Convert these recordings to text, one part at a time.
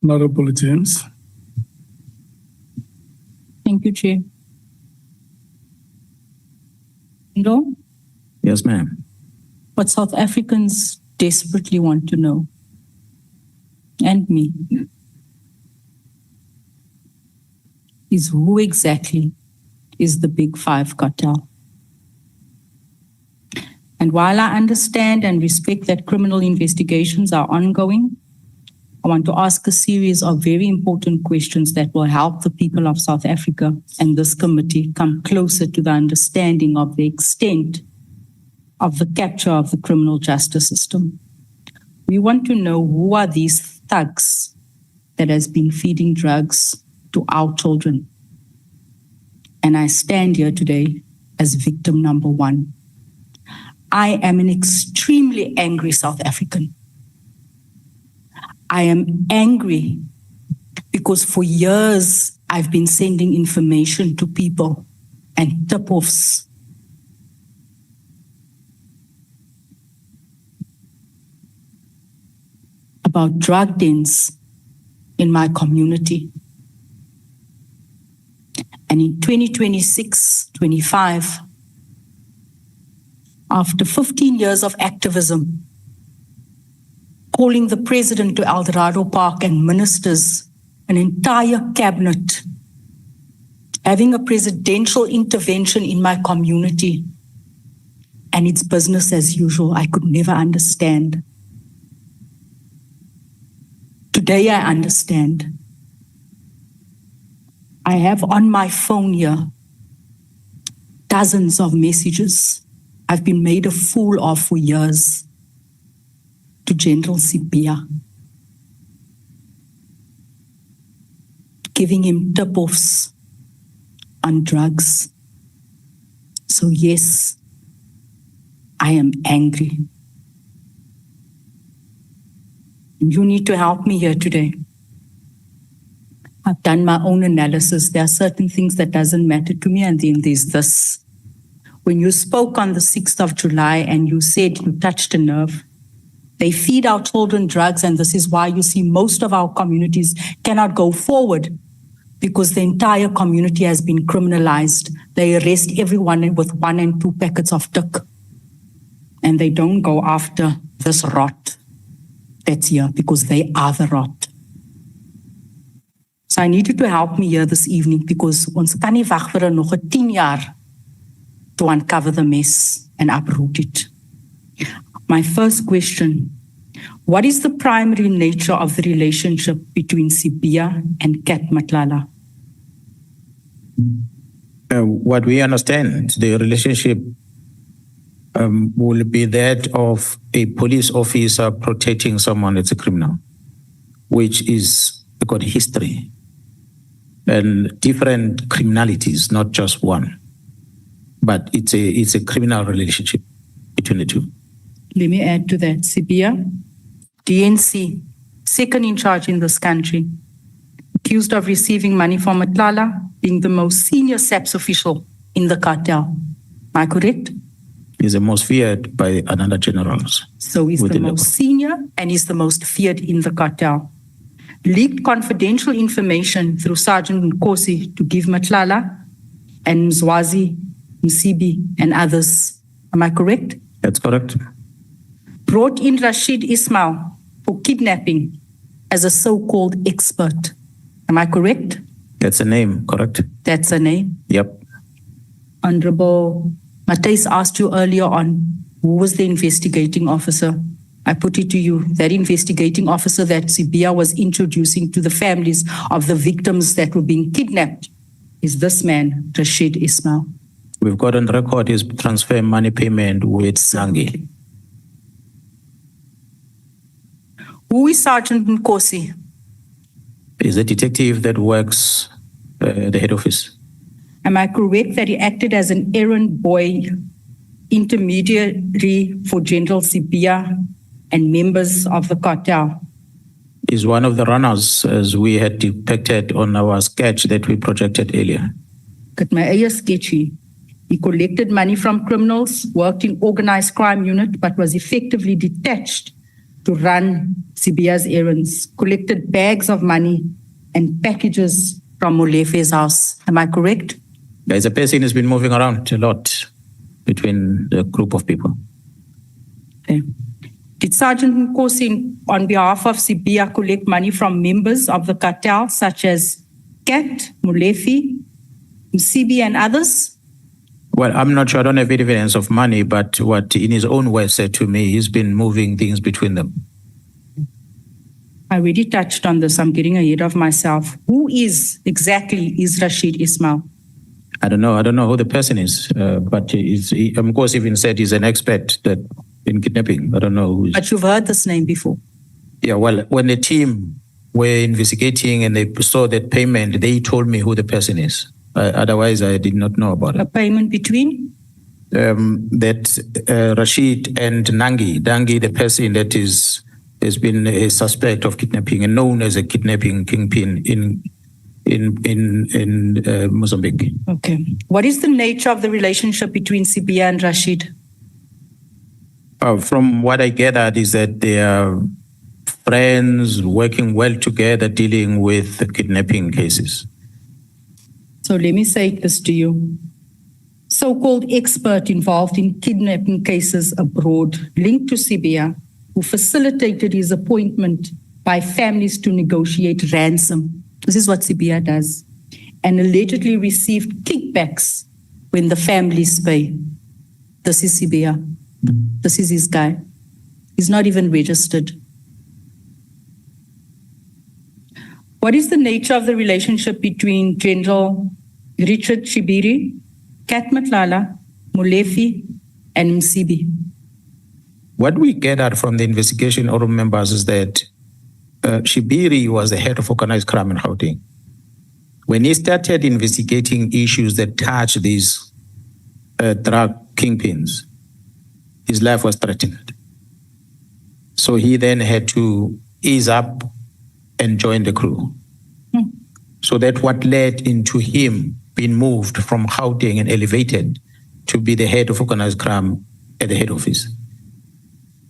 Honorable James. Thank you, Chair. Hello? Yes, ma'am. What South Africans desperately want to know, and me, is who exactly is the Big Five cartel. And while I understand and respect that criminal investigations are ongoing, I want to ask a series of very important questions that will help the people of South Africa and this committee come closer to the understanding of the extent of the capture of the criminal justice system. We want to know who are these thugs that has been feeding drugs to our children. And I stand here today as victim number one. I am an extremely angry South African. I am angry because for years I've been sending information to people and tip-offs about drug dens in my community. And in 2026-25, after 15 years of activism, calling the president to Eldorado Park and ministers, an entire cabinet, having a presidential intervention in my community, and it's business as usual. I could never understand. Today I understand. I have on my phone here dozens of messages I've been made a fool of for years to General Sibiya, giving him tip-offs on drugs. So yes, I am angry. You need to help me here today. I've done my own analysis. There are certain things that doesn't matter to me, and then there's this. When you spoke on the 6th of July and you said you touched a nerve, they feed our children drugs, and this is why you see most of our communities cannot go forward, because the entire community has been criminalized. They arrest everyone with 1 and 2 packets of tick, and they don't go after this rot that's here, because they are the rot. So I need you to help me here this evening, because ons kan nie wag vir nog 10 jaar to uncover the mess and uproot it. My first question, what is the primary nature of the relationship between Sibiya and Cat Matlala? What we understand, the relationship will be that of a police officer protecting someone that's a criminal, which is got history and different criminalities, not just one. But it's a criminal relationship between the two. Let me add to that. Sibiya, DNC, second in charge in this country, accused of receiving money from Matlala, being the most senior SAPS official in the cartel. Am I correct? He's the most feared by another generals. So he's the most senior and he's the most feared in the cartel. Leaked confidential information through Sergeant Nkosi to give Matlala and Mzwazi, Msibi and others. Am I correct? That's correct. Brought in Rashid Ismail for kidnapping as a so-called expert. Am I correct? That's a name, correct? That's a name? Yep. Honorable Matthys asked you earlier on, who was the investigating officer? I put it to you, that investigating officer that Sibiya was introducing to the families of the victims that were being kidnapped is this man, Rashid Ismail. We've got on record his transfer money payment with Sangi. Who is Sergeant Nkosi? He's a detective that works at the head office. Am I correct that he acted as an errand boy, intermediary for General Sibiya and members of the cartel? He's one of the runners, as we had depicted on our sketch that we projected earlier. Got my eie sketchy. He collected money from criminals, worked in organized crime unit, but was effectively detached to run Sibiya's errands, collected bags of money and packages from Molefe's house. Am I correct? There's a person who's been moving around a lot between the group of people. Okay. Did Sergeant Nkosi, on behalf of Sibiya, collect money from members of the cartel, such as Kat, Molefe, Msibi, and others? Well, I'm not sure. I don't have evidence of money, but what in his own words said to me, he's been moving things between them. I already touched on this. I'm getting ahead of myself. Who is exactly Rashid Ismail? I don't know who the person is, but he, of course, even said he's an expert in kidnapping. I don't know who. But you've heard this name before. Yeah, well, when the team were investigating and they saw that payment, they told me who the person is. Otherwise, I did not know about it. A payment between? Rashid and Dangi, the person that has been a suspect of kidnapping and known as a kidnapping kingpin in Mozambique. Okay. What is the nature of the relationship between Sibiya and Rashid? From what I gathered is that they are friends working well together dealing with the kidnapping cases. So let me say this to you. So-called expert involved in kidnapping cases abroad linked to Sibiya, who facilitated his appointment by families to negotiate ransom. This is what Sibiya does. And allegedly received kickbacks when the families pay. This is Sibiya. This is his guy. He's not even registered. What is the nature of the relationship between General Richard Shibiri, Kat Matlala, Molefe, and Msibi? What we gathered from the investigation, all members, is that Shibiri was the head of organized crime in Gauteng. When he started investigating issues that touch these drug kingpins, his life was threatened. So he then had to ease up and join the crew. So that what led into him being moved from Gauteng and elevated to be the head of organized crime at the head office.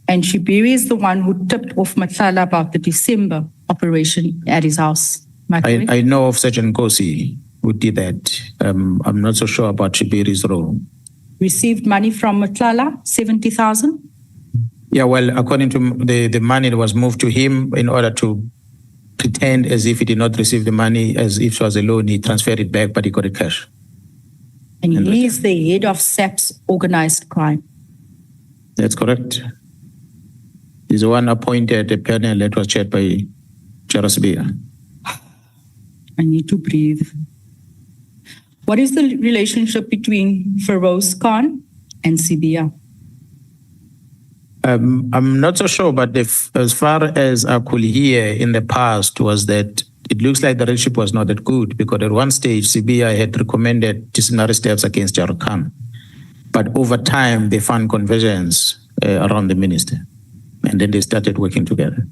And Shibiri is the one who tipped off Matlala about the December operation at his house. I know of Sergeant Nkosi who did that. I'm not so sure about Shibiri's role. Received money from Matlala, 70,000? Yeah, well, according to the money that was moved to him in order to pretend as if he did not receive the money, as if it was a loan, he transferred it back, but he got it cash. And he is the head of SAP's organized crime. That's correct. He's the one appointed a panel that was chaired by General Sibiya. I need to breathe. What is the relationship between Feroz Khan and Sibiya? I'm not so sure, but as far as I could hear in the past was that it looks like the relationship was not that good, because at one stage Sibiya had recommended disciplinary steps against General Khan. But over time they found convergence around the minister, and then they started working together.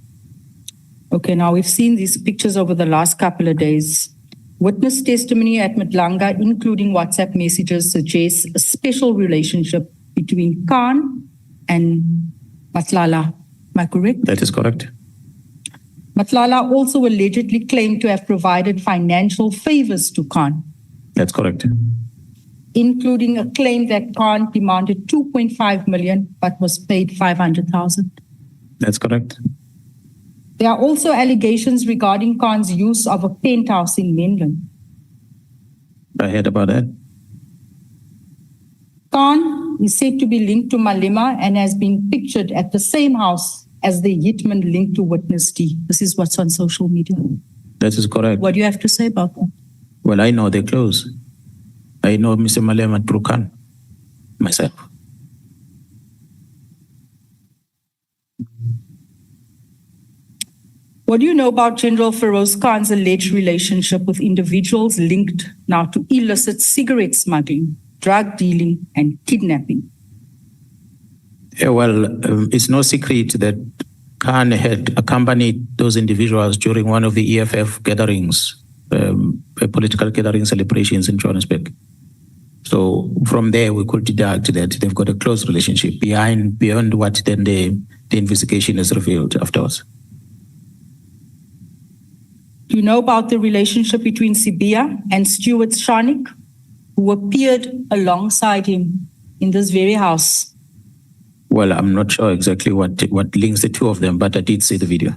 Okay, now we've seen these pictures over the last couple of days. Witness testimony at Madlanga, including WhatsApp messages, suggests a special relationship between Khan and Matlala. Am I correct? That is correct. Matlala also allegedly claimed to have provided financial favors to Khan. That's correct. Including a claim that Khan demanded 2.5 million but was paid 500,000. That's correct. There are also allegations regarding Khan's use of a penthouse in Menlyn. I heard about that. Khan is said to be linked to Malema and has been pictured at the same house as the hitman linked to Witness D. This is what's on social media. That is correct. What do you have to say about that? Well, I know they're close. I know Mr. Malema through Khan myself. What do you know about General Feroz Khan's alleged relationship with individuals linked now to illicit cigarette smuggling, drug dealing, and kidnapping? Yeah, well, it's no secret that Khan had accompanied those individuals during one of the EFF gatherings, political gathering celebrations in Johannesburg. So from there, we could deduct that they've got a close relationship beyond what then the the investigation has revealed afterwards. Do you know about the relationship between Sibiya and Stuart Sharnik, who appeared alongside him in this very house? Well, I'm not sure exactly what links the two of them, but I did see the video.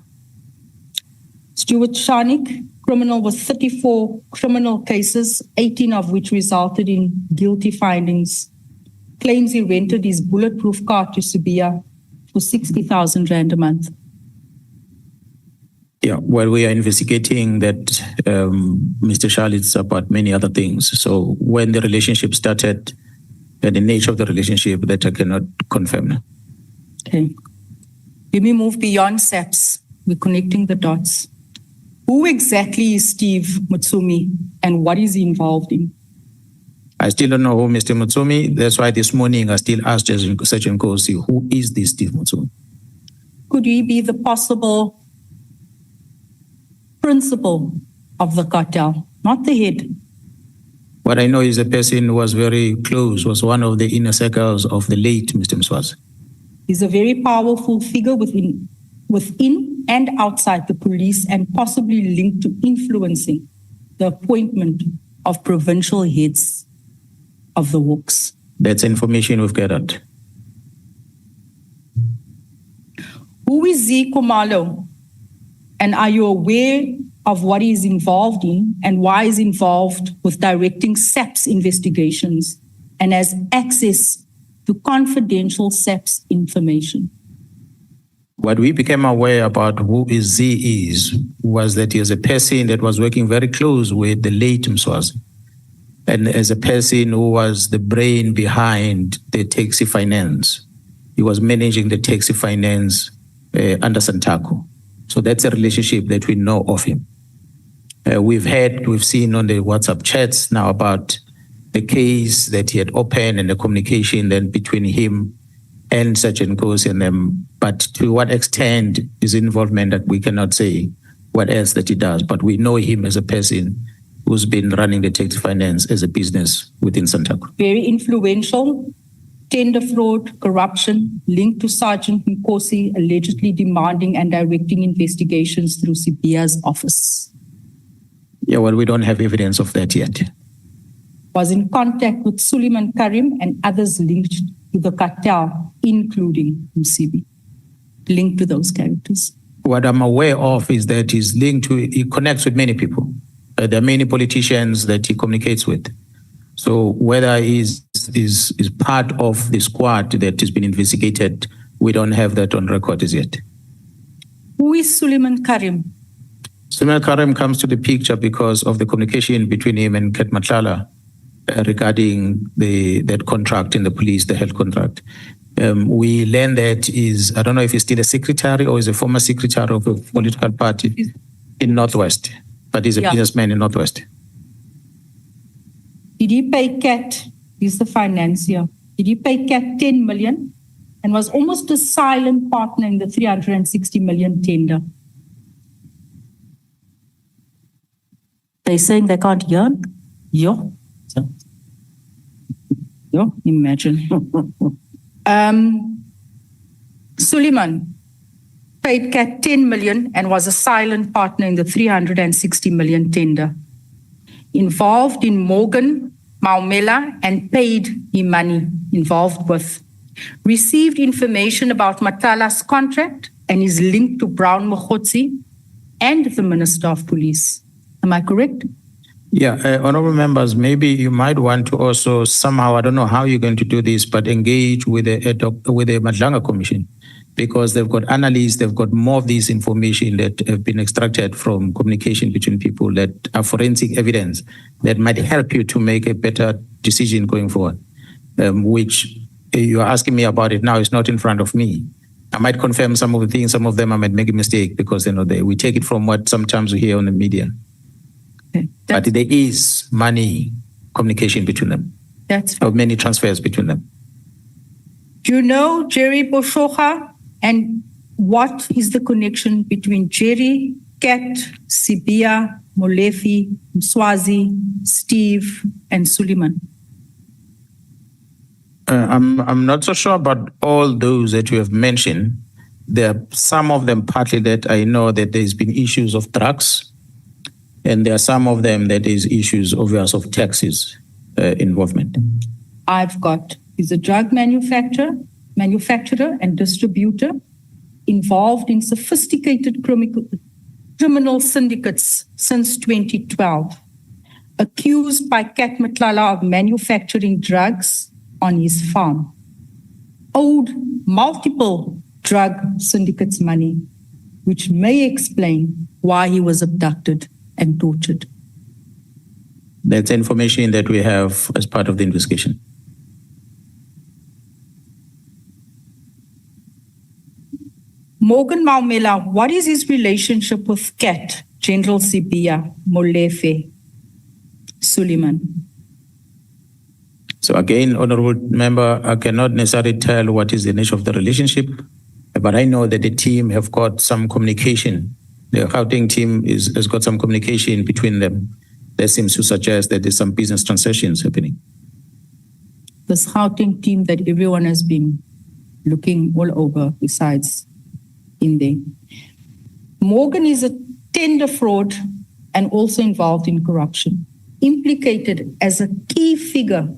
Stuart Sharnik, criminal with 34 criminal cases, 18 of which resulted in guilty findings, claims he rented his bulletproof car to Sibiya for 60,000 rand a month. Yeah, well, we are investigating that Mr. Charlotte's about many other things. So when the relationship started and the nature of the relationship, that I cannot confirm now. Okay. Let me move beyond SAPS. We're connecting the dots. Who exactly is Steve Mutsumi and what is he involved in? I still don't know who Mr. Mutsumi. That's why this morning I still asked Sergeant Nkosi, who is this Steve Mutsumi? Could he be the possible principal of the cartel, not the head? What I know is a person who was very close, was one of the inner circles of the late Mr. Mkhwanazi. He's a very powerful figure within and outside the police and possibly linked to influencing the appointment of provincial heads of the Hawks. That's information we've gathered. Who is Z Khumalo? And are you aware of what he is involved in and why he's involved with directing SAPS investigations and has access to confidential SAPS information? What we became aware about who Z is was that he is a person that was working very close with the late Mkhwanazi, and as a person who was the brain behind the taxi finance. He was managing the taxi finance under Santaco. So that's a relationship that we know of him. We've seen on the WhatsApp chats now about the case that he had opened and the communication then between him and Sergeant Nkosi and them. But to what extent his involvement, that we cannot say what else that he does. But we know him as a person who's been running the taxi finance as a business within Santaco. Very influential. Tender fraud, corruption, linked to Sergeant Nkosi, allegedly demanding and directing investigations through Sibiya's office. Yeah, well, we don't have evidence of that yet. Was in contact with Suleiman Karim and others linked to the cartel, including Msibi, linked to those characters. What I'm aware of is that he connects with many people. There are many politicians that he communicates with. So whether he's part of the squad that has been investigated, we don't have that on record as yet. Who is Suleiman Karim? Suleiman Karim comes to the picture because of the communication between him and Ket Matlala regarding that contract in the police, the health contract. We learned that I don't know if he's still a secretary or is a former secretary of a political party in Northwest, but he's a businessman in Northwest. Did he pay Cat, he's the financier, did he pay Cat 10 million and was almost a silent partner in the 360 million tender? They're saying they can't hear? Yo, imagine. Suleiman paid Cat 10 million and was a silent partner in the 360 million tender. Involved in Morgan, Maumela, and paid him money involved with. Received information about Matala's contract and is linked to Brown Mkhwanazi and the Minister of Police. Am I correct? Yeah, honorable members, maybe you might want to also somehow, I don't know how you're going to do this, but engage with the Madlanga Commission, because they've got analysts, they've got more of this information that have been extracted from communication between people that are forensic evidence that might help you to make a better decision going forward, which you're asking me about it now, it's not in front of me. I might confirm some of the things, some of them I might make a mistake because we take it from what sometimes we hear on the media. Okay. But there is money communication between them. Or many transfers between them. Do you know Jerry Boshoga? And what is the connection between Jerry, Cat, Sibiya, Molefi, Mkhwanazi, Steve, and Suleiman? I'm not so sure about all those that you have mentioned, there are some of them partly that I know that there's been issues of drugs, and there are some of them that is issues obvious of taxes involvement. I've got, he's a drug manufacturer and distributor involved in sophisticated criminal syndicates since 2012, accused by Kat Matlala of manufacturing drugs on his farm, owed multiple drug syndicates money, which may explain why he was abducted and tortured. That's information that we have as part of the investigation. Morgan Maumela, what is his relationship with Kat, General Sibiya, Molefe, Suleiman? So again, Honorable Member, I cannot necessarily tell what is the nature of the relationship, but I know that the team have got some communication. The Gauteng team has got some communication between them. That seems to suggest that there's some business transactions happening. This Gauteng team that everyone has been looking all over besides in there. Morgan is a tender fraud and also involved in corruption, implicated as a key figure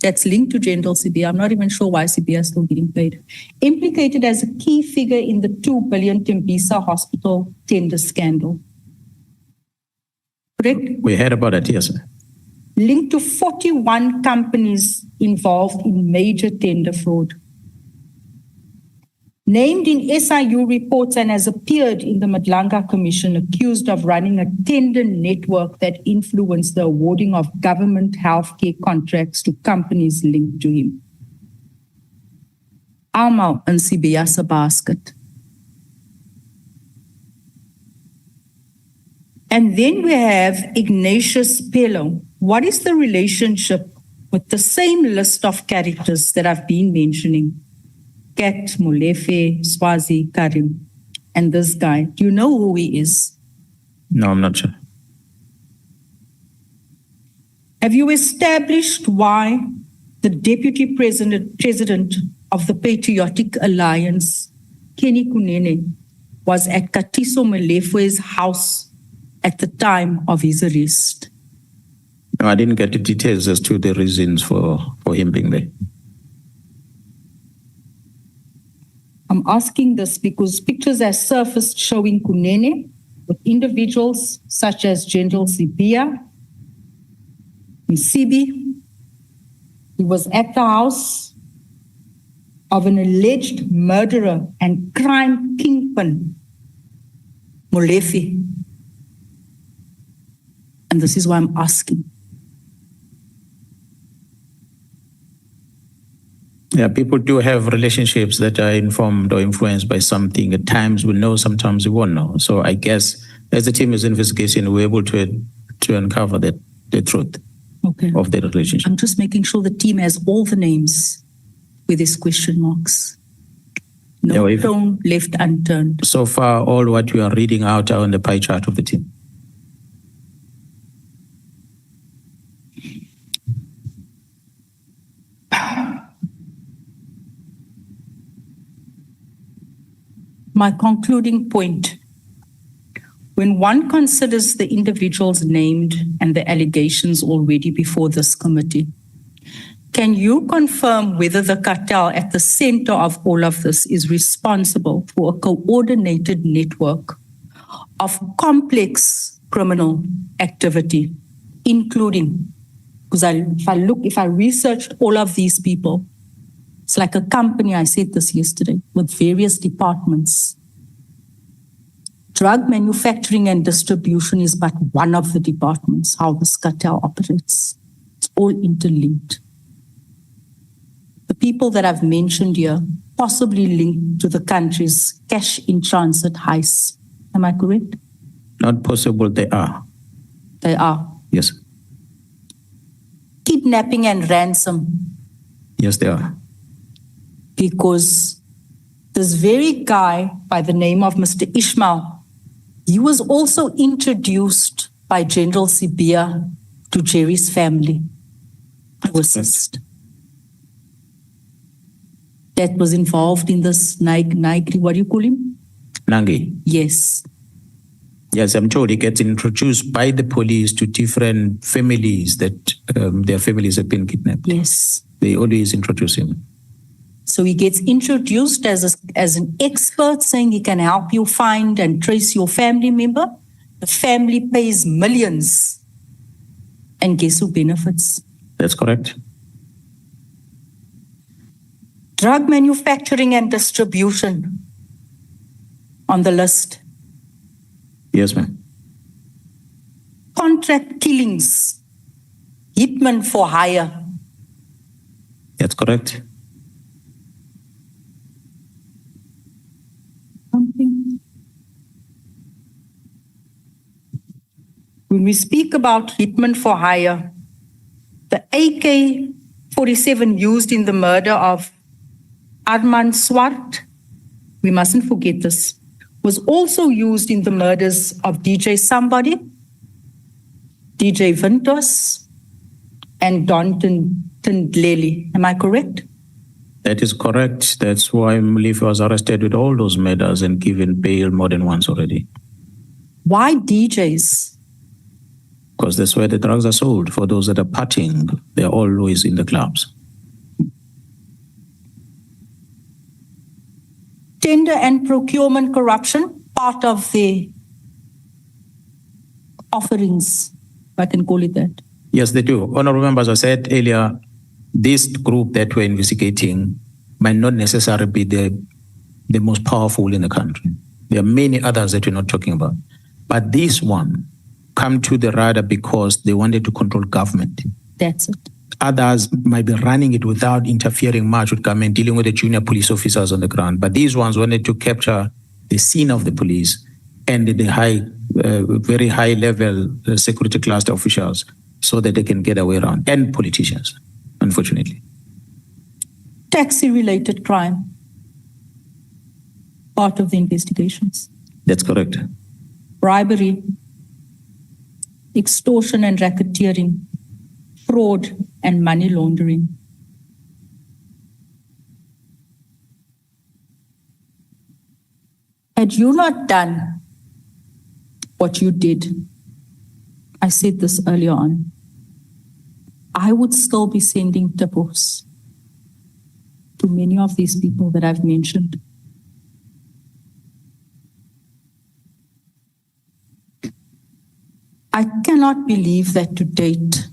that's linked to General Sibiya. I'm not even sure why Sibiya is still getting paid. Implicated as a key figure in the 2 billion Tembisa hospital tender scandal. Correct? We heard about it, yes. Linked to 41 companies involved in major tender fraud. Named in SIU reports and has appeared in the Madlanga Commission, accused of running a tender network that influenced the awarding of government healthcare contracts to companies linked to him. Almal in Sibiya's basket. And then we have Ignatius Pello. What is the relationship with the same list of characters that I've been mentioning? Kat, Molefe, Swazi, Karim, and this guy. Do you know who he is? No, I'm not sure. Have you established why the deputy president of the Patriotic Alliance, Kenny Kunene, was at Katiso Molefe's house at the time of his arrest? No, I didn't get the details as to the reasons for him being there. I'm asking this because pictures have surfaced showing Kunene with individuals such as General Sibiya, Msibi. He was at the house of an alleged murderer and crime kingpin, Molefe. And this is why I'm asking. Yeah, people do have relationships that are informed or influenced by something. At times we'll know, sometimes we won't know. So I guess as the team is investigating, we're able to uncover the truth of the relationship. I'm just making sure the team has all the names with these question marks. No stone left unturned. So far, all what you are reading out are on the pie chart of the team. My concluding point, when one considers the individuals named and the allegations already before this committee, can you confirm whether the cartel at the center of all of this is responsible for a coordinated network of complex criminal activity, including, because if I researched all of these people, it's like a company, I said this yesterday, with various departments. Drug manufacturing and distribution is but one of the departments, how this cartel operates. It's all interlinked. The people that I've mentioned here possibly linked to the country's cash in transit heists. Am I correct? Not possible, they are. They are. Yes. Kidnapping and ransom. Yes, they are. Because this very guy by the name of Mr. Ishmael, he was also introduced by General Sibiya to Jerry's family to assist. that was involved in this Naigri, what do you call him? Nangi. Yes. Yes, I'm told he gets introduced by the police to different families that their families have been kidnapped. Yes. They always introduce him. So he gets introduced as an expert, saying he can help you find and trace your family member. The family pays millions. And guess who benefits? That's correct. Drug manufacturing and distribution on the list. Yes, ma'am. Contract killings. Hitman for hire. That's correct. When we speak about hitman for hire, the AK-47 used in the murder of Arman Swart, we mustn't forget this, was also used in the murders of DJ Somebody, DJ Vintos, and Don Tindleli. Am I correct? That is correct. That's why Mlifi was arrested with all those murders and given bail more than once already. Why DJs? Because that's where the drugs are sold. For those that are partying, they're always in the clubs. Tender and procurement corruption, part of the offerings, if I can call it that. Yes, they do. Honorable members, I said earlier, this group that we're investigating might not necessarily be the most powerful in the country. There are many others that we're not talking about. But this one come to the radar because they wanted to control government. That's it. Others might be running it without interfering much with government, dealing with the junior police officers on the ground. But these ones wanted to capture the scene of the police and the very high level security cluster officials so that they can get away around, and politicians, unfortunately. Taxi-related crime, part of the investigations. That's correct. Bribery, extortion and racketeering, fraud and money laundering. Had you not done what you did, I said this earlier on, I would still be sending tip-offs to many of these people that I've mentioned. I cannot believe that to date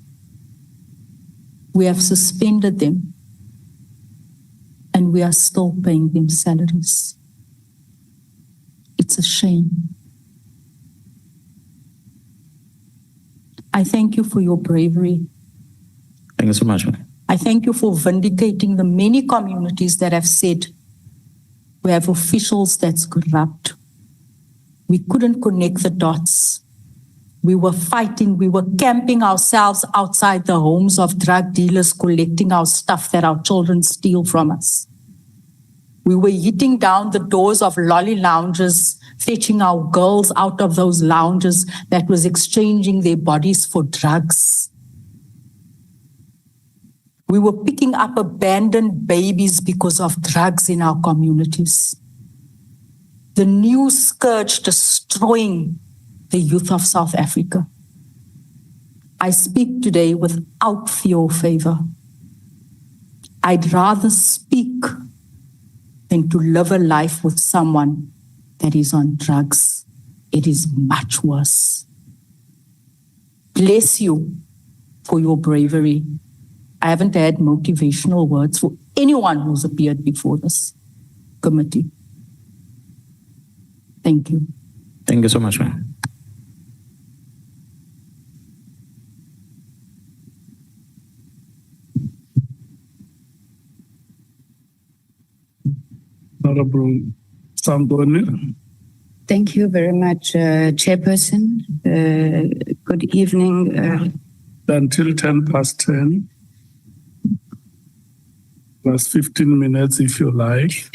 we have suspended them and we are still paying them salaries. It's a shame. I thank you for your bravery. Thank you so much, ma'am. I thank you for vindicating the many communities that have said we have officials that's corrupt. We couldn't connect the dots. We were fighting, we were camping ourselves outside the homes of drug dealers, collecting our stuff that our children steal from us. We were hitting down the doors of lolly lounges, fetching our girls out of those lounges that was exchanging their bodies for drugs. We were picking up abandoned babies because of drugs in our communities. The new scourge destroying the youth of South Africa. I speak today without fear or favor. I'd rather speak than to live a life with someone that is on drugs. It is much worse. Bless you for your bravery. I haven't had motivational words for anyone who's appeared before this committee. Thank you. Thank you so much, ma'am. Honorable Samboni. Thank you very much, Chairperson. Good evening. Until 10:10, plus 15 minutes if you like.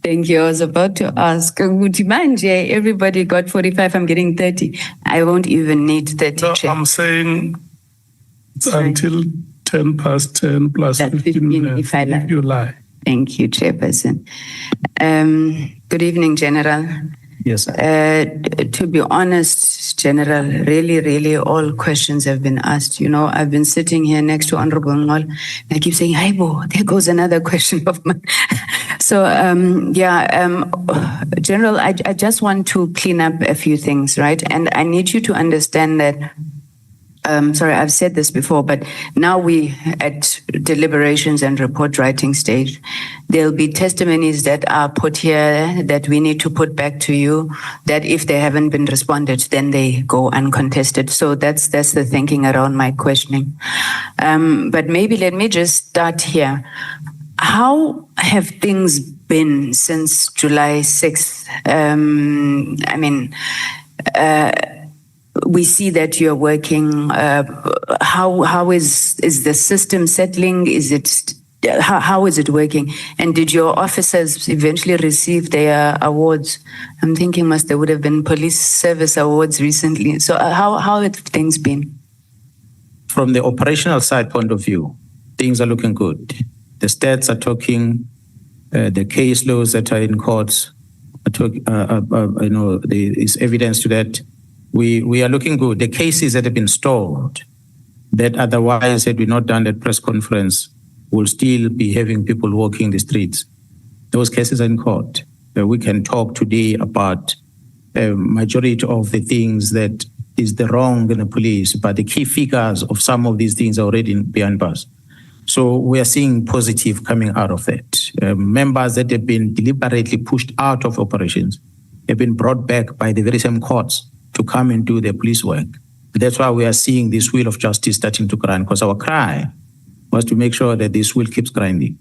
Thank you. I was about to ask, would you mind, Jay? Everybody got 45, I'm getting 30. I won't even need 30, No, Chair. I'm saying it's Sorry. until 10:10 plus That's 15 15 minutes if I like. if you like. Thank you, Chairperson. Good evening, General. Yes, sir. To be honest, General, really, all questions have been asked. You know, I've been sitting here next to Honorable Ngol, and I keep saying, "Hey, bo, there goes another question of mine." So, General, I just want to clean up a few things, right? And I need you to understand that. Sorry, I've said this before, but now we at deliberations and report writing stage. There'll be testimonies that are put here that we need to put back to you, that if they haven't been responded, then they go uncontested. So that's the thinking around my questioning. But maybe let me just start here. How have things been since July 6th? We see that you're working. How is the system settling? How is it working? And did your officers eventually receive their awards? I'm thinking there would have been police service awards recently. So how have things been? From the operational side point of view, things are looking good. The stats are talking. The case laws that are in courts are talking. There is evidence to that. We are looking good. The cases that have been stalled, that otherwise had we not done that press conference, will still be having people walking the streets. Those cases are in court. We can talk today about a majority of the things that is the wrong in the police, but the key figures of some of these things are already behind us. So we are seeing positive coming out of that. Members that have been deliberately pushed out of operations have been brought back by the very same courts to come and do their police work. That's why we are seeing this wheel of justice starting to grind, because our cry was to make sure that this wheel keeps grinding.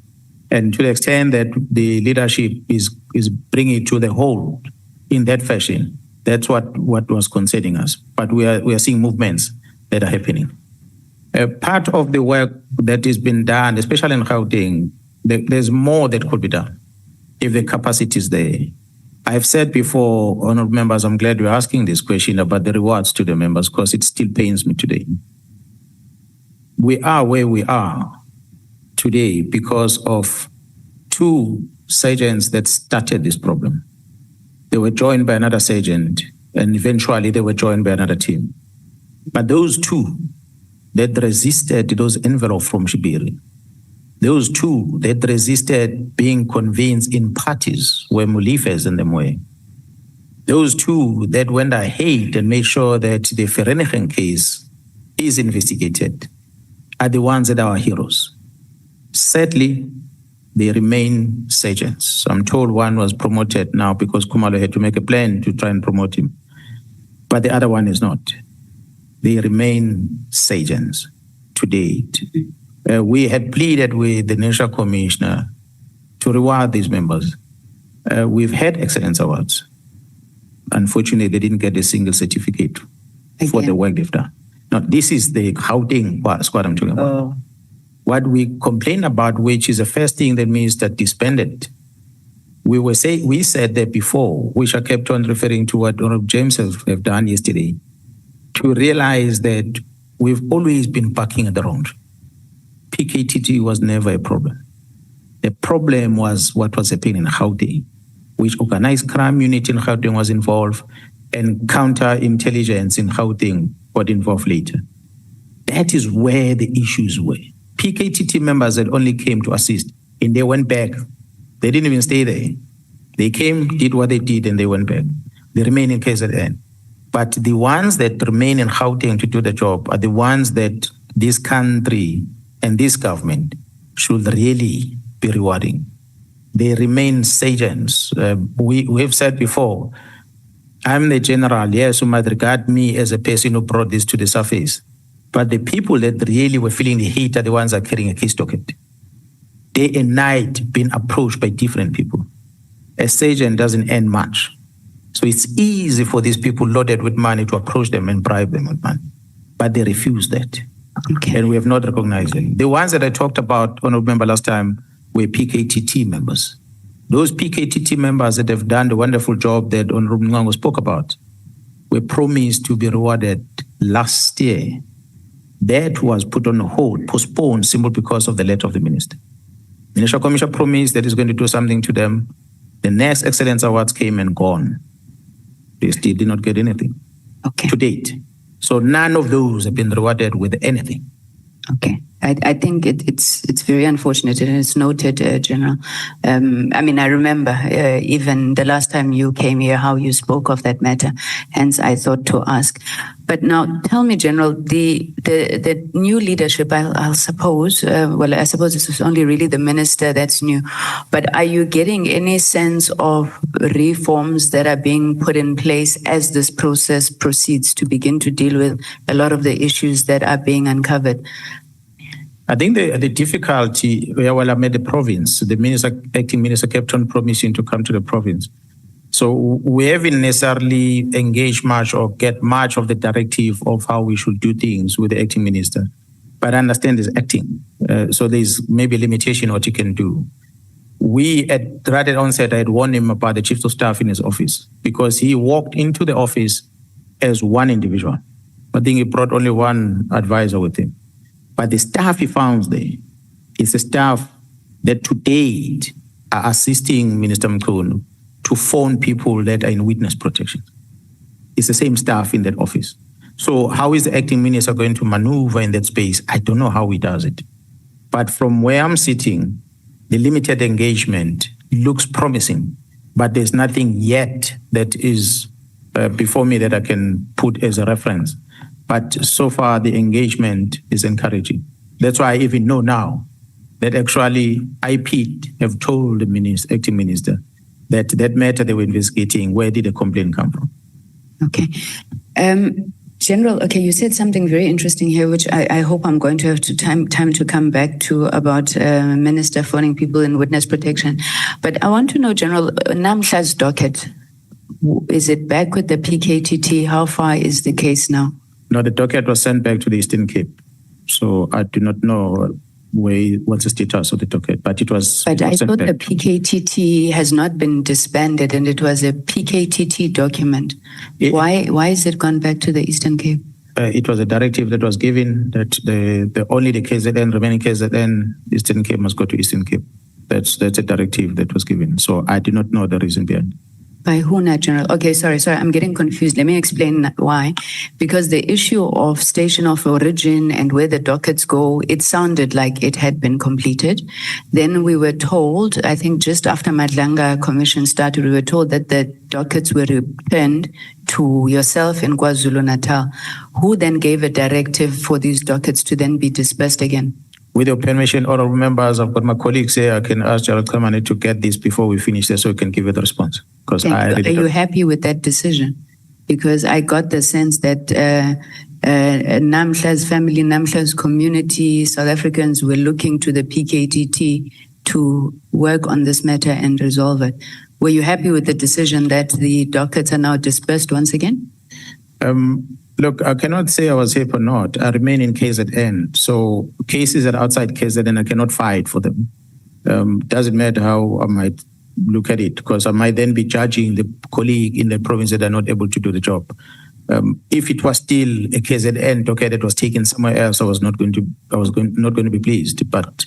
And to the extent that the leadership is bringing it to the whole in that fashion, that's what was concerning us. But we are seeing movements that are happening. Part of the work that has been done, especially in Gauteng, there's more that could be done if the capacity is there. I've said before, honourable members, I'm glad you're asking this question about the rewards to the members, because it still pains me today. We are where we are today because of two sergeants that started this problem. They were joined by another sergeant, and eventually they were joined by another team. But those two that resisted those envelopes from Shibiri, those two that resisted being convinced in parties where Mulifes and them were, those two that went ahead and made sure that the Vereeniging case is investigated, are the ones that are our heroes. Sadly, they remain sergeants. So I'm told one was promoted now because Kumalo had to make a plan to try and promote him. But the other one is not. They remain sergeants to date. We had pleaded with the National Commissioner to reward these members. We've had excellence awards. Unfortunately, they didn't get a single certificate for the work they've done. Now, this is the Gauteng squad I'm talking about. What we complain about, which is the first thing that means that disbanded. We said that before, which I kept on referring to what Honorable James have done yesterday, to realize that we've always been barking at the wrong tree. PKTT was never a problem. The problem was what was happening in Gauteng, which organized crime unit in Gauteng was involved, and counterintelligence in Gauteng got involved later. That is where the issues were. PKTT members that only came to assist, and they went back. They didn't even stay there. They came, did what they did, and they went back. They remain in KZN. But the ones that remain in Gauteng to do the job are the ones that this country and this government should really be rewarding. They remain sergeants. We've said before, I'm the general, yes, who might regard me as a person who brought this to the surface. But the people that really were feeling the heat are the ones that are carrying a case docket. Day and night being approached by different people. A sergeant doesn't earn much. So it's easy for these people loaded with money to approach them and bribe them with money. But they refuse that. Okay. And we have not recognized them. The ones that I talked about, honorable member, last time were PKTT members. Those PKTT members that have done the wonderful job that Honorable Mkhwanazi spoke about were promised to be rewarded last year. That was put on hold, postponed simply because of the letter of the minister. The National Commission promised that it's going to do something to them. The next Excellence Awards came and gone. They still did not get anything Okay. to date. So none of those have been rewarded with anything. Okay. I think it's very unfortunate, and it's noted, General. I mean, I remember even the last time you came here, how you spoke of that matter. Hence, I thought to ask. But now, tell me, General, the new leadership, I suppose, I suppose this is only really the minister that's new, but are you getting any sense of reforms that are being put in place as this process proceeds to begin to deal with a lot of the issues that are being uncovered? I think the difficulty, well, I'm at the province. The acting minister kept on promising to come to the province. So we haven't necessarily engaged much or get much of the directive of how we should do things with the acting minister. But I understand he's acting. So there's maybe a limitation what he can do. We, right at onset, I had warned him about the chief of staff in his office because he walked into the office as one individual. I think he brought only one advisor with him. But the staff he found there is the staff that to date are assisting Minister Mkhwanazi to phone people that are in witness protection. It's the same staff in that office. So how is the acting minister going to maneuver in that space? I don't know how he does it. But from where I'm sitting, the limited engagement looks promising, but there's nothing yet that is before me that I can put as a reference. But so far, the engagement is encouraging. That's why I even know now that actually IP have told the acting minister that that matter they were investigating, where did the complaint come from? Okay. General, okay, you said something very interesting here, which I hope I'm going to have time to come back to about minister phoning people in witness protection. But I want to know, General, Namhla's docket, is it back with the PKTT? How far is the case now? No, the docket was sent back to the Eastern Cape. So I do not know what's the status of the docket, but it was. But I thought the PKTT has not been disbanded and it was a PKTT document. Why is it gone back to the Eastern Cape? It was a directive that was given that the only the KZN, remaining KZN, Eastern Cape must go to Eastern Cape. That's a directive that was given. So I do not know the reason behind it. By who now, General? Okay, sorry, I'm getting confused. Let me explain why. Because the issue of station of origin and where the dockets go, it sounded like it had been completed. Then we were told, I think just after Madlanga Commission started, we were told that the dockets were returned to yourself in KwaZulu-Natal, who then gave a directive for these dockets to then be dispersed again. With your permission, honorable members, I've got my colleagues here. I can ask General Mkhwanazi to get this before we finish this so we can give you the response. Are you happy with that decision? Because I got the sense that Namhla's family, Namhla's community, South Africans were looking to the PKTT to work on this matter and resolve it. Were you happy with the decision that the dockets are now dispersed once again? Look, I cannot say I was happy or not. I remain in KZN. So cases that are outside KZN, I cannot fight for them. Doesn't matter how I might look at it, because I might then be judging the colleague in the province that are not able to do the job. If it was still a KZN docket that was taken somewhere else, I was not going to be pleased. But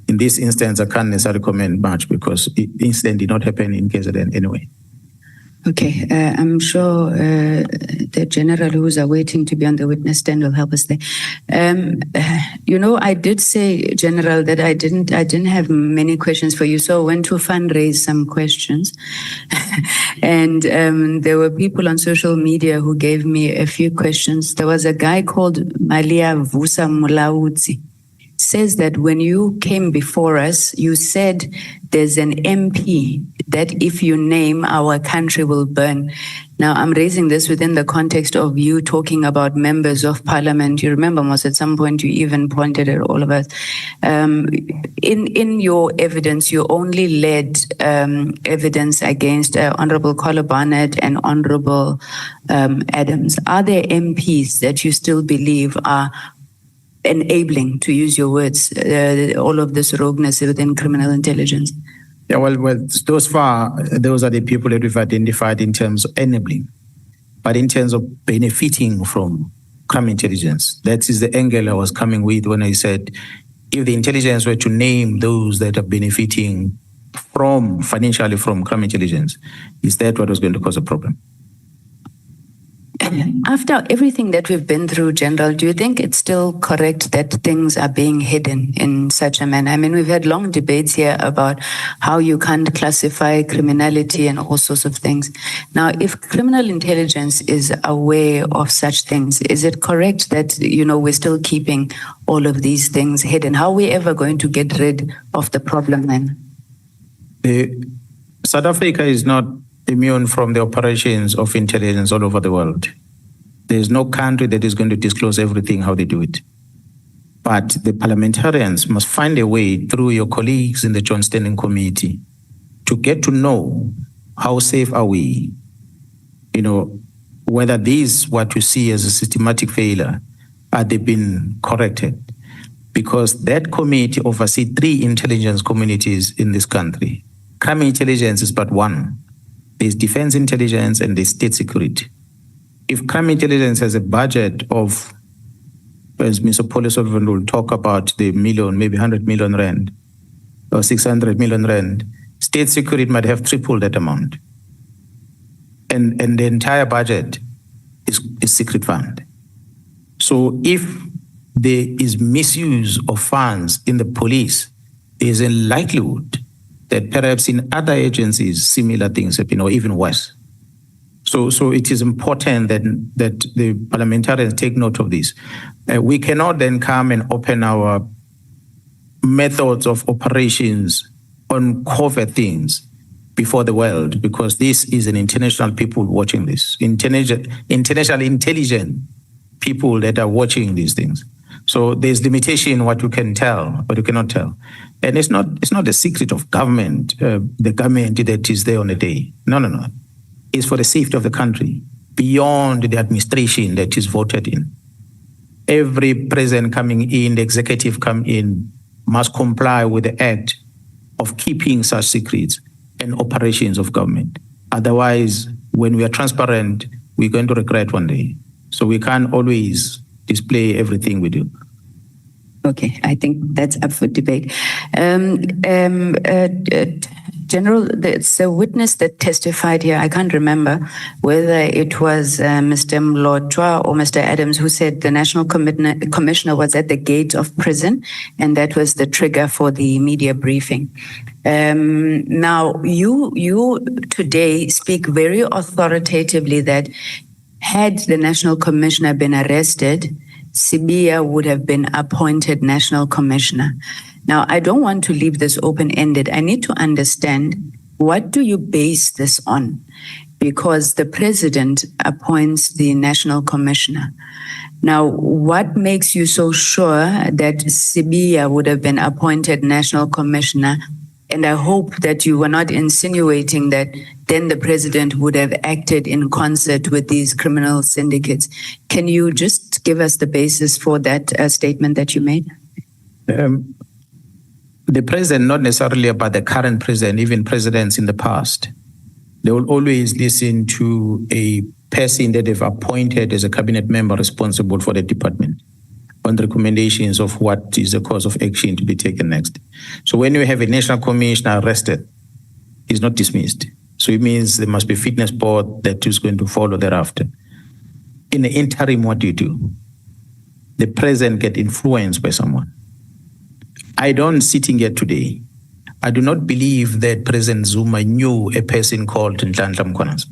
in this instance, I can't necessarily comment much because the incident did not happen in KZN anyway. Okay, I'm sure the general who's awaiting to be on the witness stand will help us there. I did say, General, that I didn't have many questions for you, so I went to fundraise some questions, and there were people on social media who gave me a few questions. There was a guy called Malia Vusa Mulaudzi. Says that when you came before us, you said there's an MP that if you name, our country will burn. Now, I'm raising this within the context of you talking about members of parliament. You remember, Mos, at some point you even pointed at all of us. In your evidence, you only led evidence against Honorable Collar Barnett and Honorable Adams. Are there MPs that you still believe are enabling, to use your words, all of this rogueness within criminal intelligence? Yeah, well, those are the people that we've identified in terms of enabling. But in terms of benefiting from crime intelligence, that is the angle I was coming with when I said, if the intelligence were to name those that are benefiting financially from crime intelligence, is that what was going to cause a problem? After everything that we've been through, General, do you think it's still correct that things are being hidden in such a manner? I mean, we've had long debates here about how you can't classify criminality and all sorts of things. Now, if criminal intelligence is aware of such things, is it correct that, we're still keeping all of these things hidden? How are we ever going to get rid of the problem then? South Africa is not immune from the operations of intelligence all over the world. There's no country that is going to disclose everything, how they do it. But the parliamentarians must find a way through your colleagues in the Joint Standing Committee to get to know how safe are we, whether these, what you see as a systematic failure, are they been corrected? Because that committee oversees 3 intelligence communities in this country. Crime intelligence is but one. There's defense intelligence and there's state security. If crime intelligence has a budget of, as Mr. Police will talk about the million, maybe 100 million rand or 600 million rand, state security might have tripled that amount. And the entire budget is secret fund. So if there is misuse of funds in the police, there's a likelihood that perhaps in other agencies, similar things happen, or even worse. So it is important that the parliamentarians take note of this. We cannot then come and open our methods of operations on covert things before the world, because this is an international people watching this, international intelligent people that are watching these things. So there's limitation what you can tell, what you cannot tell. And it's not a secret of government, the government that is there on the day. No. It's for the safety of the country, beyond the administration that is voted in. Every president coming in, the executive come in, must comply with the act of keeping such secrets and operations of government. Otherwise, when we are transparent, we're going to regret one day. So we can't always display everything we do. Okay, I think that's up for debate. General, there's a witness that testified here. I can't remember whether it was Mr. Mlotshwa or Mr. Adams who said the National Commissioner was at the gate of prison, and that was the trigger for the media briefing. Now, you today speak very authoritatively that had the National Commissioner been arrested, Sibiya would have been appointed National Commissioner. Now, I don't want to leave this open-ended. I need to understand, what do you base this on? Because the president appoints the National Commissioner. Now, what makes you so sure that Sibiya would have been appointed National Commissioner? And I hope that you were not insinuating that then the president would have acted in concert with these criminal syndicates. Can you just give us the basis for that statement that you made? The president, not necessarily about the current president, even presidents in the past, they will always listen to a person that they've appointed as a cabinet member responsible for the department on the recommendations of what is the course of action to be taken next. So when you have a national commissioner arrested, he's not dismissed. So it means there must be a fitness board that is going to follow thereafter. In the interim, what do you do? The president get influenced by someone. I don't, sitting here today, I do not believe that President Zuma knew a person called Lt Mkhwanazi.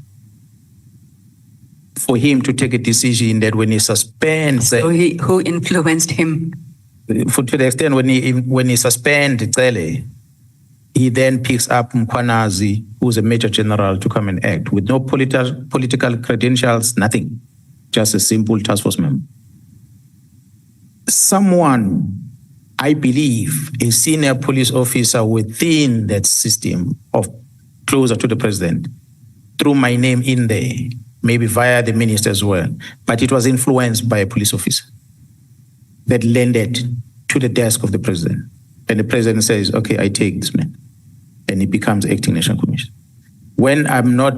For him to take a decision that when he suspends... So who influenced him? To the extent when he suspends Cele, he then picks up Mkhwanazi, who's a major general, to come and act with no political credentials, nothing. Just a simple task force member. Someone, I believe, a senior police officer within that system of closer to the president, threw my name in there, maybe via the minister as well, but it was influenced by a police officer that landed to the desk of the president. And the president says, okay, I take this man. And he becomes acting national commissioner. When I'm not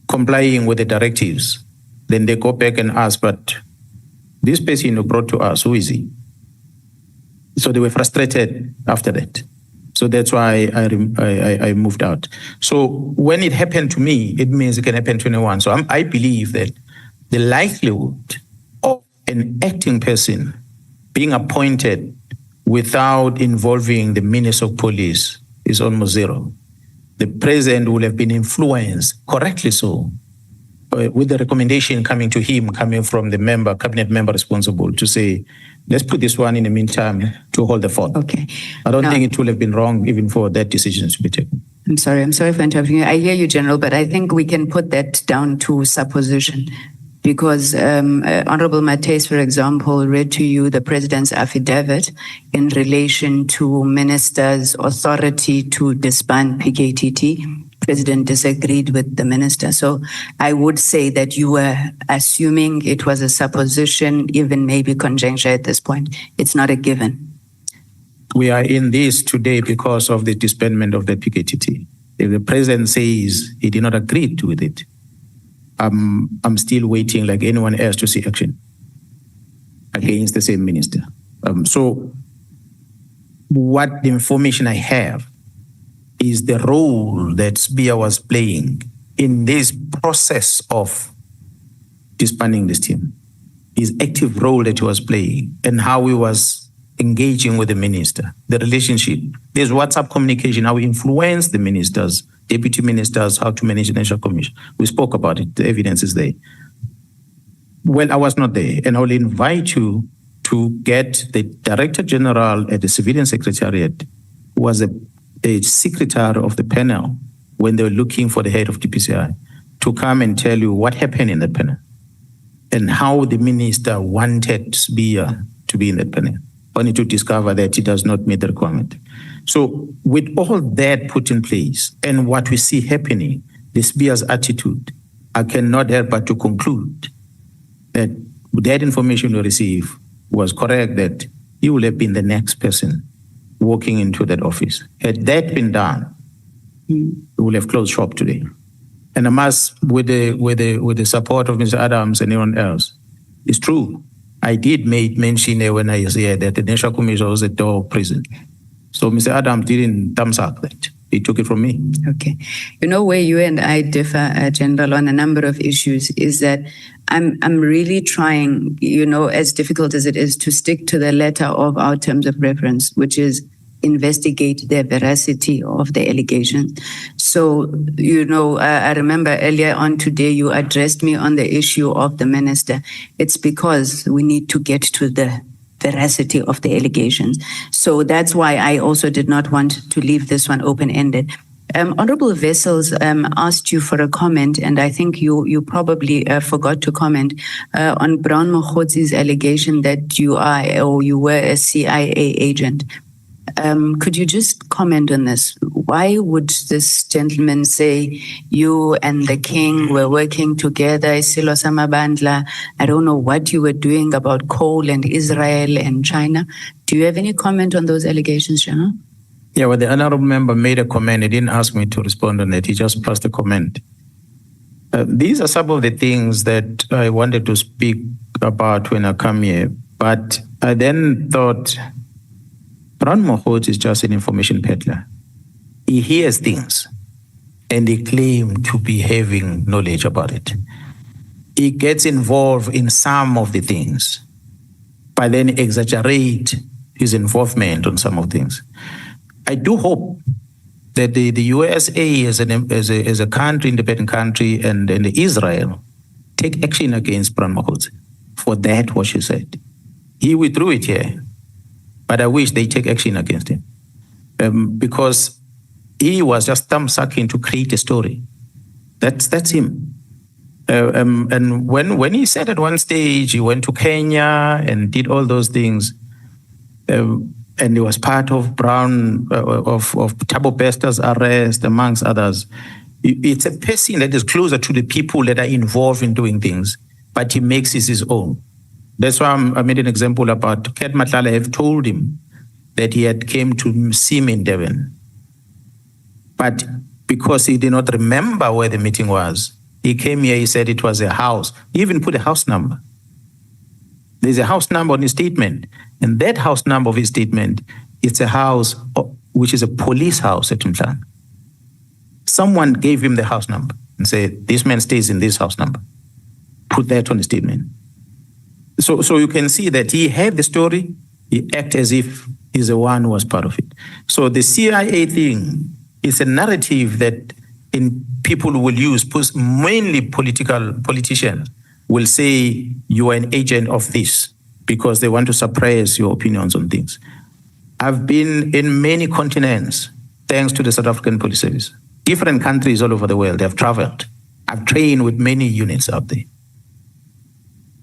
complying with the directives, then they go back and ask, but this person you brought to us, who is he? So they were frustrated after that. So that's why I moved out. So when it happened to me, it means it can happen to anyone. So I believe that the likelihood of an acting person being appointed without involving the Minister of Police is almost zero. The president will have been influenced, correctly so, with the recommendation coming to him, coming from the cabinet member responsible to say, let's put this one in the meantime to hold the fort. Okay. I don't Now- think it would have been wrong even for that decision to be taken. I'm sorry for interrupting you. I hear you, General, but I think we can put that down to supposition because Honorable Mates, for example, read to you the President's affidavit in relation to Minister's authority to disband PKTT. President disagreed with the Minister. So I would say that you were assuming it was a supposition, even maybe conjecture at this point. It's not a given. We are in this today because of the disbandment of the PKTT. If the president says he did not agree with it, I'm still waiting like anyone else to see action against the same minister. So what the information I have is the role that Sibiya was playing in this process of disbanding this team, his active role that he was playing and how he was engaging with the minister, the relationship. There's WhatsApp communication, how he influenced the ministers, deputy ministers, how to manage the National Commission. We spoke about it. The evidence is there. Well, I was not there, and I will invite you to get the Director General at the Civilian Secretariat, who was a secretary of the panel when they were looking for the head of DPCI, to come and tell you what happened in the panel and how the minister wanted Sibiya to be in that panel, only to discover that he does not meet the requirement. So with all that put in place and what we see happening, the Sibiya's attitude, I cannot help but to conclude that that information we receive was correct, that he will have been the next person walking into that office. Had that been done, we would have closed shop today. And I must, with the support of Mr. Adams and anyone else, it's true. I did make mention when I was here that the National Commission was a door prison. So Mr. Adams didn't thumbs up that. He took it from me. Okay. You know where you and I differ, General, on a number of issues is that I'm really trying, as difficult as it is, to stick to the letter of our terms of reference, which is investigate the veracity of the allegations. So, I remember earlier on today, you addressed me on the issue of the minister. It's because we need to get to the veracity of the allegations. So that's why I also did not want to leave this one open-ended. Honorable Vessels asked you for a comment, and I think you probably forgot to comment on Brown Mkhwanazi's allegation that you were a CIA agent. Could you just comment on this? Why would this gentleman say you and the king were working together, Silo Samabandla? I don't know what you were doing about coal and Israel and China. Do you have any comment on those allegations, General? Yeah, well, the honorable member made a comment. He didn't ask me to respond on it. He just passed a comment. These are some of the things that I wanted to speak about when I come here. But I then thought, Brown Mkhwanazi is just an information peddler. He hears things and he claims to be having knowledge about it. He gets involved in some of the things, but then exaggerate his involvement on some of things. I do hope that the USA as a country, independent country, and Israel take action against Brown Mkhwanazi for that, what she said. He withdrew it here, but I wish they take action against him because he was just thumb-sucking to create a story. That's him. And when he said at one stage he went to Kenya and did all those things, and he was part of of Thabo Bester's arrest, amongst others. It's a person that is closer to the people that are involved in doing things, but he makes it his own. That's why I made an example about Ket Madlanga have told him that he had came to see me in Devon. But because he did not remember where the meeting was, he came here, he said it was a house. He even put a house number. There's a house number on his statement, and that house number of his statement, it's a house which is a police house at Madlanga. Someone gave him the house number and said, this man stays in this house number. Put that on the statement. So you can see that he had the story, he acted as if he's the one who was part of it. So the CIA thing is a narrative that people will use, mainly politicians will say you are an agent of this because they want to suppress your opinions on things. I've been in many continents thanks to the South African Police Service. Different countries all over the world, I've traveled. I've trained with many units out there.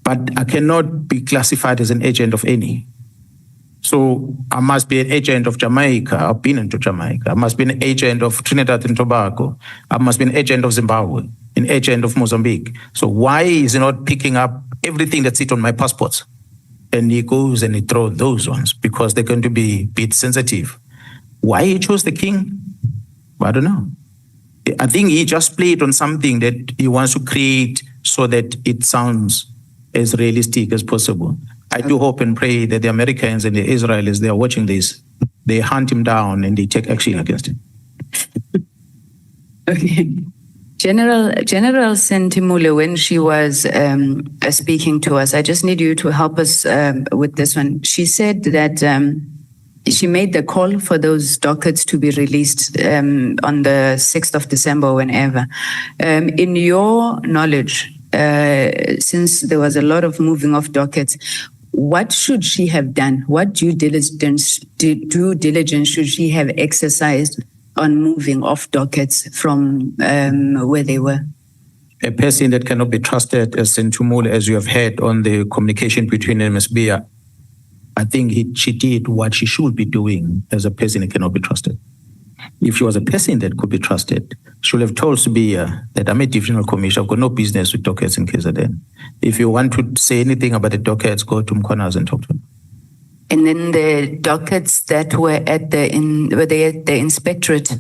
But I cannot be classified as an agent of any. So I must be an agent of Jamaica. I've been into Jamaica. I must be an agent of Trinidad and Tobago. I must be an agent of Zimbabwe, an agent of Mozambique. So why is he not picking up everything that's on my passports? And he goes and he throws those ones because they're going to be a bit sensitive. Why he chose the king? I don't know. I think he just played on something that he wants to create so that it sounds as realistic as possible. I do hope and pray that the Americans and the Israelis, they are watching this. They hunt him down and they take action against him. Okay. General Sentimule, when she was speaking to us, I just need you to help us with this one. She said that she made the call for those dockets to be released on the 6th of December, whenever. In your knowledge, since there was a lot of moving of dockets, what should she have done? What due diligence should she have exercised on moving off dockets from where they were? A person that cannot be trusted, as Sentumule, as you have heard on the communication between Ms. Sibiya, I think she did what she should be doing as a person that cannot be trusted. If she was a person that could be trusted, she would have told Sibiya that I'm a divisional commissioner, I've got no business with dockets in KZN. If you want to say anything about the dockets, go to Mkhwanazi and talk to him. And then the dockets that were at the inspectorate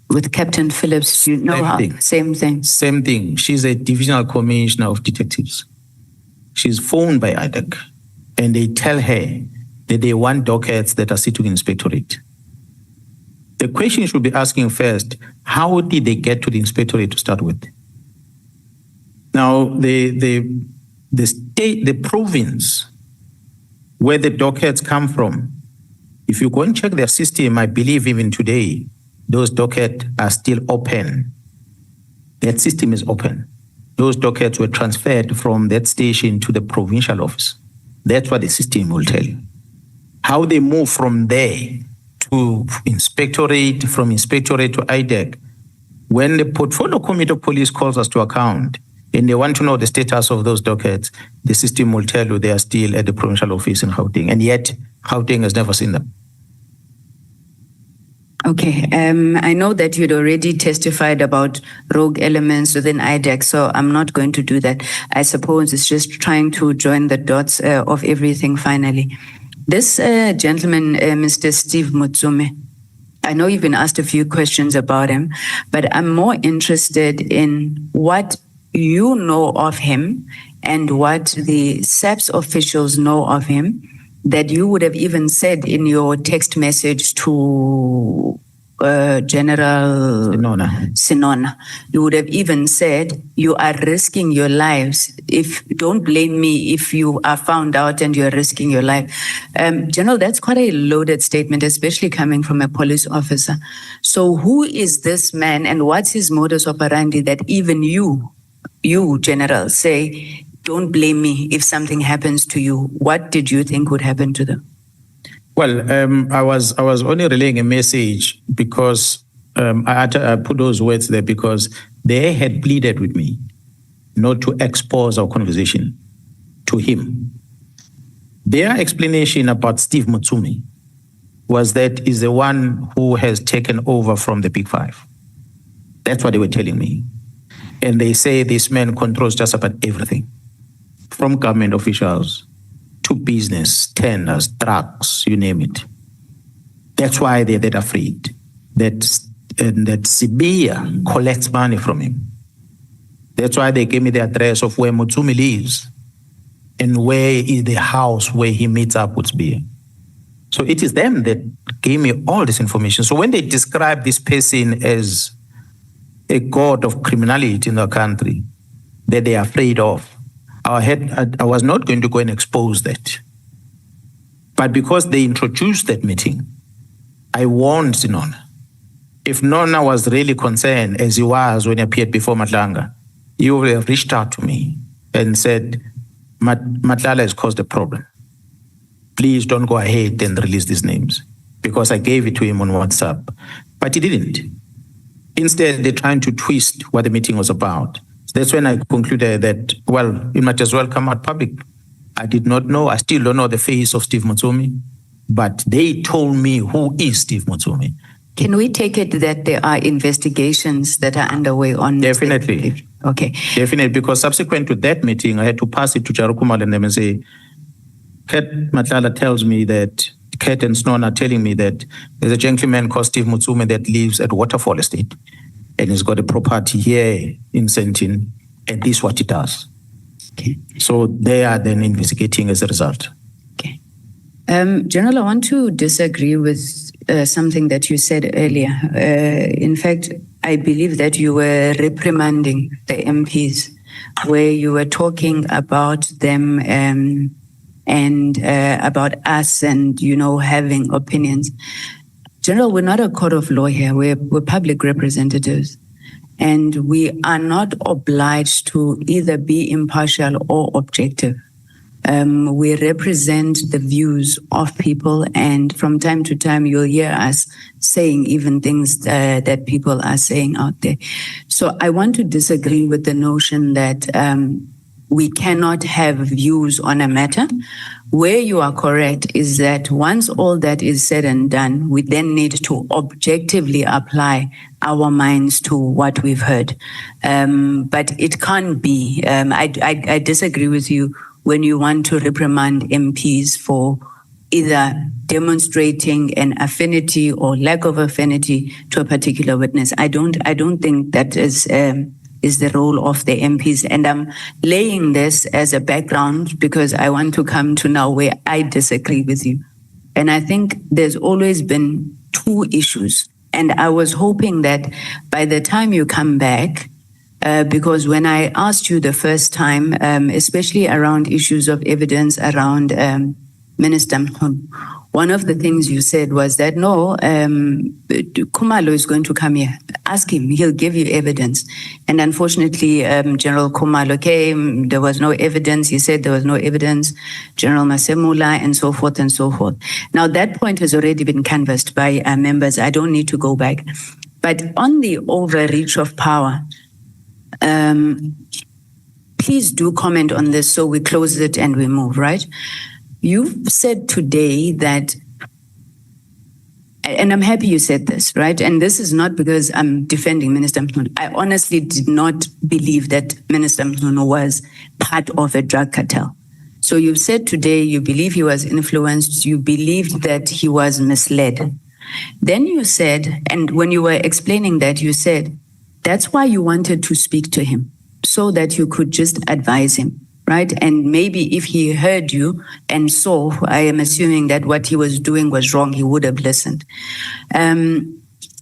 with Captain Phillips, you know how? Same thing. Same thing. She's a divisional commissioner of detectives. She's phoned by IDEC and they tell her that they want dockets that are sitting in inspectorate. The question you should be asking first, how did they get to the inspectorate to start with? Now, the state, the province where the dockets come from, if you go and check their system, I believe even today, those dockets are still open. That system is open. Those dockets were transferred from that station to the provincial office. That's what the system will tell you. How they move from there to inspectorate, from inspectorate to IDEC. When the portfolio committee of police calls us to account and they want to know the status of those dockets, the system will tell you they are still at the provincial office in Gauteng, and yet Gauteng has never seen them. Okay, I know that you'd already testified about rogue elements within IDEC, so I'm not going to do that. I suppose it's just trying to join the dots of everything finally. This gentleman, Mr. Steve Mutsume, I know you've been asked a few questions about him, but I'm more interested in what you know of him and what the SAPS officials know of him that you would have even said in your text message to General Sinona. You would have even said, you are risking your lives. Don't blame me if you are found out and you're risking your life. General, that's quite a loaded statement, especially coming from a police officer. So who is this man and what's his modus operandi that even you, General, say, don't blame me if something happens to you? What did you think would happen to them? Well, I was only relaying a message because I put those words there because they had pleaded with me not to expose our conversation to him. Their explanation about Steve Mutsume was that he's the one who has taken over from the Big Five. That's what they were telling me. And they say this man controls just about everything, from government officials to business, tenders, drugs, you name it. That's why they're that afraid that Sibiya collects money from him. That's why they gave me the address of where Mutsume lives. and where is the house where he meets up with Sibiya. So it is them that gave me all this information. So when they describe this person as a god of criminality in the country that they are afraid of, I was not going to go and expose that. But because they introduced that meeting, I warned Sinona. If Nona was really concerned, as he was when he appeared before Madlanga, he would have reached out to me and said, Madlanga has caused a problem. Please don't go ahead and release these names, because I gave it to him on WhatsApp. But he didn't. Instead, they're trying to twist what the meeting was about. That's when I concluded that, well, it might as well come out public. I did not know. I still don't know the face of Steve Mutumi, but they told me who is Steve Mutumi. Can we take it that there are investigations that are underway on this? Definitely. Okay. Definitely, because subsequent to that meeting, I had to pass it to Jarukumal and them and say, Kat Matlala tells me that, Kat and Snon are telling me that there's a gentleman called Steve Mutsume that lives at Waterfall Estate, and he's got a property here in Sentin, and this is what he does. Okay. So they are then investigating as a result. Okay. General, I want to disagree with something that you said earlier. In fact, I believe that you were reprimanding the MPs, where you were talking about them and about us and, having opinions. General, we're not a court of law here. We're public representatives. And we are not obliged to either be impartial or objective. We represent the views of people, and from time to time you'll hear us saying even things that people are saying out there. So I want to disagree with the notion that we cannot have views on a matter. Where you are correct is that once all that is said and done, we then need to objectively apply our minds to what we've heard. But it can't be. I disagree with you when you want to reprimand MPs for either demonstrating an affinity or lack of affinity to a particular witness. I don't think that is the role of the MPs. And I'm laying this as a background because I want to come to now where I disagree with you. And I think there's always been two issues. And I was hoping that by the time you come back, because when I asked you the first time, especially around issues of evidence around Minister Mkhwanazi, one of the things you said was that, no, Khumalo is going to come here. Ask him, he'll give you evidence. And unfortunately, General Khumalo came, there was no evidence. He said there was no evidence. General Masemula, and so forth and so forth. Now, that point has already been canvassed by members. I don't need to go back. But on the overreach of power, please do comment on this so we close it and we move, right? You've said today that, and I'm happy you said this, right? And this is not because I'm defending Minister Mkhwanazi. I honestly did not believe that Minister Mkhwanazi was part of a drug cartel. So you've said today you believe he was influenced, you believed that he was misled. Then you said, and when you were explaining that, you said, that's why you wanted to speak to him, so that you could just advise him. Right? And maybe if he heard you and saw, I am assuming that what he was doing was wrong, he would have listened. The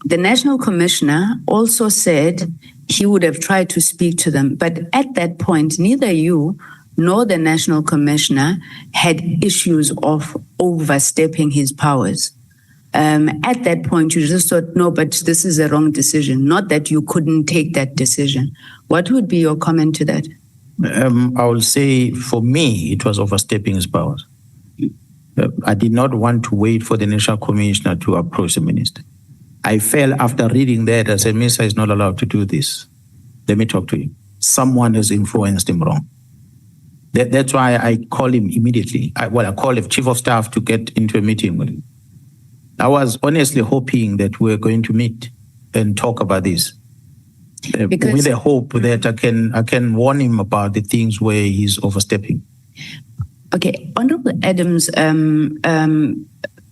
National Commissioner also said he would have tried to speak to them. But at that point, neither you nor the National Commissioner had issues of overstepping his powers. At that point, you just thought, no, but this is a wrong decision. Not that you couldn't take that decision. What would be your comment to that? I will say, for me, it was overstepping his powers. I did not want to wait for the National Commissioner to approach the minister. I felt after reading that, I said, Minister is not allowed to do this. Let me talk to him. Someone has influenced him wrong. That's why I called him immediately. I called the Chief of Staff to get into a meeting with him. I was honestly hoping that we were going to meet and talk about this. With the hope that I can warn him about the things where he's overstepping. Okay, Honorable Adams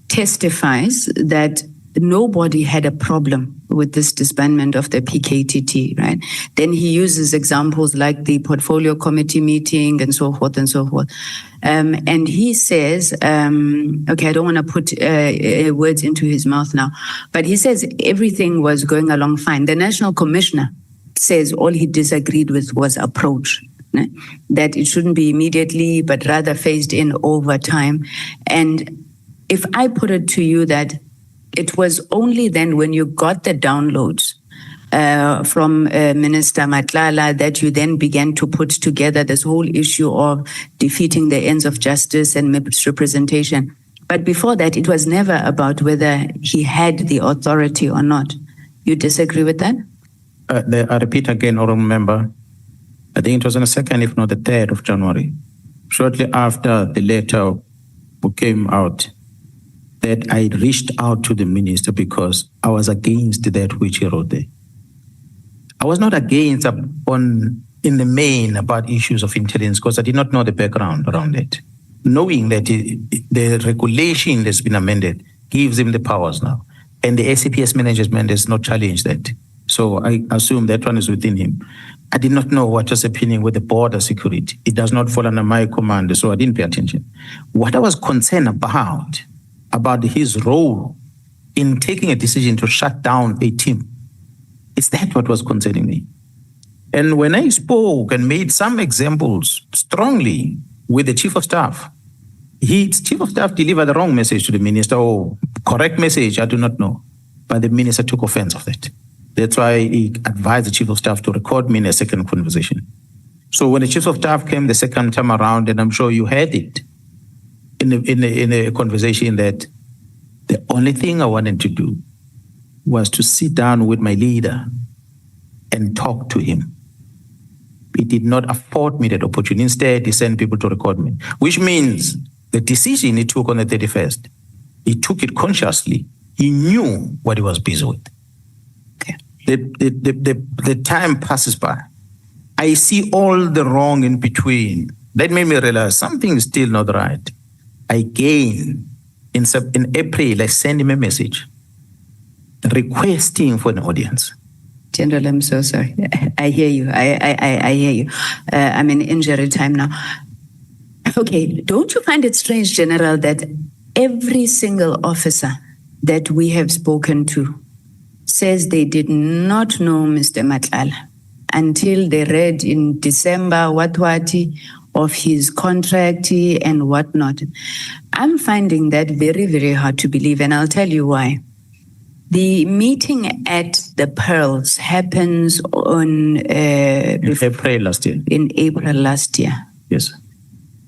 testifies that nobody had a problem with this disbandment of the PKTT, right? Then he uses examples like the portfolio committee meeting and so forth and so forth. And he says, okay, I don't want to put words into his mouth now, but he says everything was going along fine. The national commissioner says all he disagreed with was approach, that it shouldn't be immediately, but rather phased in over time. And if I put it to you that it was only then when you got the downloads from Minister Madlanga that you then began to put together this whole issue of defeating the ends of justice and misrepresentation. But before that, it was never about whether he had the authority or not. You disagree with that? I repeat again, or remember, I think it was on the 2nd, if not the 3rd of January, shortly after the letter came out, that I reached out to the minister because I was against that which he wrote there. I was not against in the main about issues of intelligence because I did not know the background around it. Knowing that the regulation that's been amended gives him the powers now, and the SAPS management has not challenged that. So I assume that one is within him. I did not know what was happening with the border security. It does not fall under my command, so I didn't pay attention. What I was concerned about his role in taking a decision to shut down a team, is that what was concerning me? And when I spoke and made some examples strongly with the chief of staff, chief of staff delivered the wrong message to the minister, or correct message, I do not know. But the minister took offense of that. That's why he advised the chief of staff to record me in a second conversation. So when the chief of staff came the second time around, and I'm sure you heard it in a conversation, that the only thing I wanted to do was to sit down with my leader and talk to him. He did not afford me that opportunity. Instead, he sent people to record me, which means the decision he took on the 31st, he took it consciously. He knew what he was busy with. The time passes by. I see all the wrong in between. That made me realize something is still not right. Again, in April, I sent him a message requesting for an audience. General, I'm so sorry. I hear you. I hear you. I'm in injury time now. Okay, don't you find it strange, General, that every single officer that we have spoken to says they did not know Mr. Madlanga until they read in December what of his contract and whatnot. I'm finding that very, very hard to believe, and I'll tell you why. The meeting at the Pearls happens on April last year. In April last year. Yes.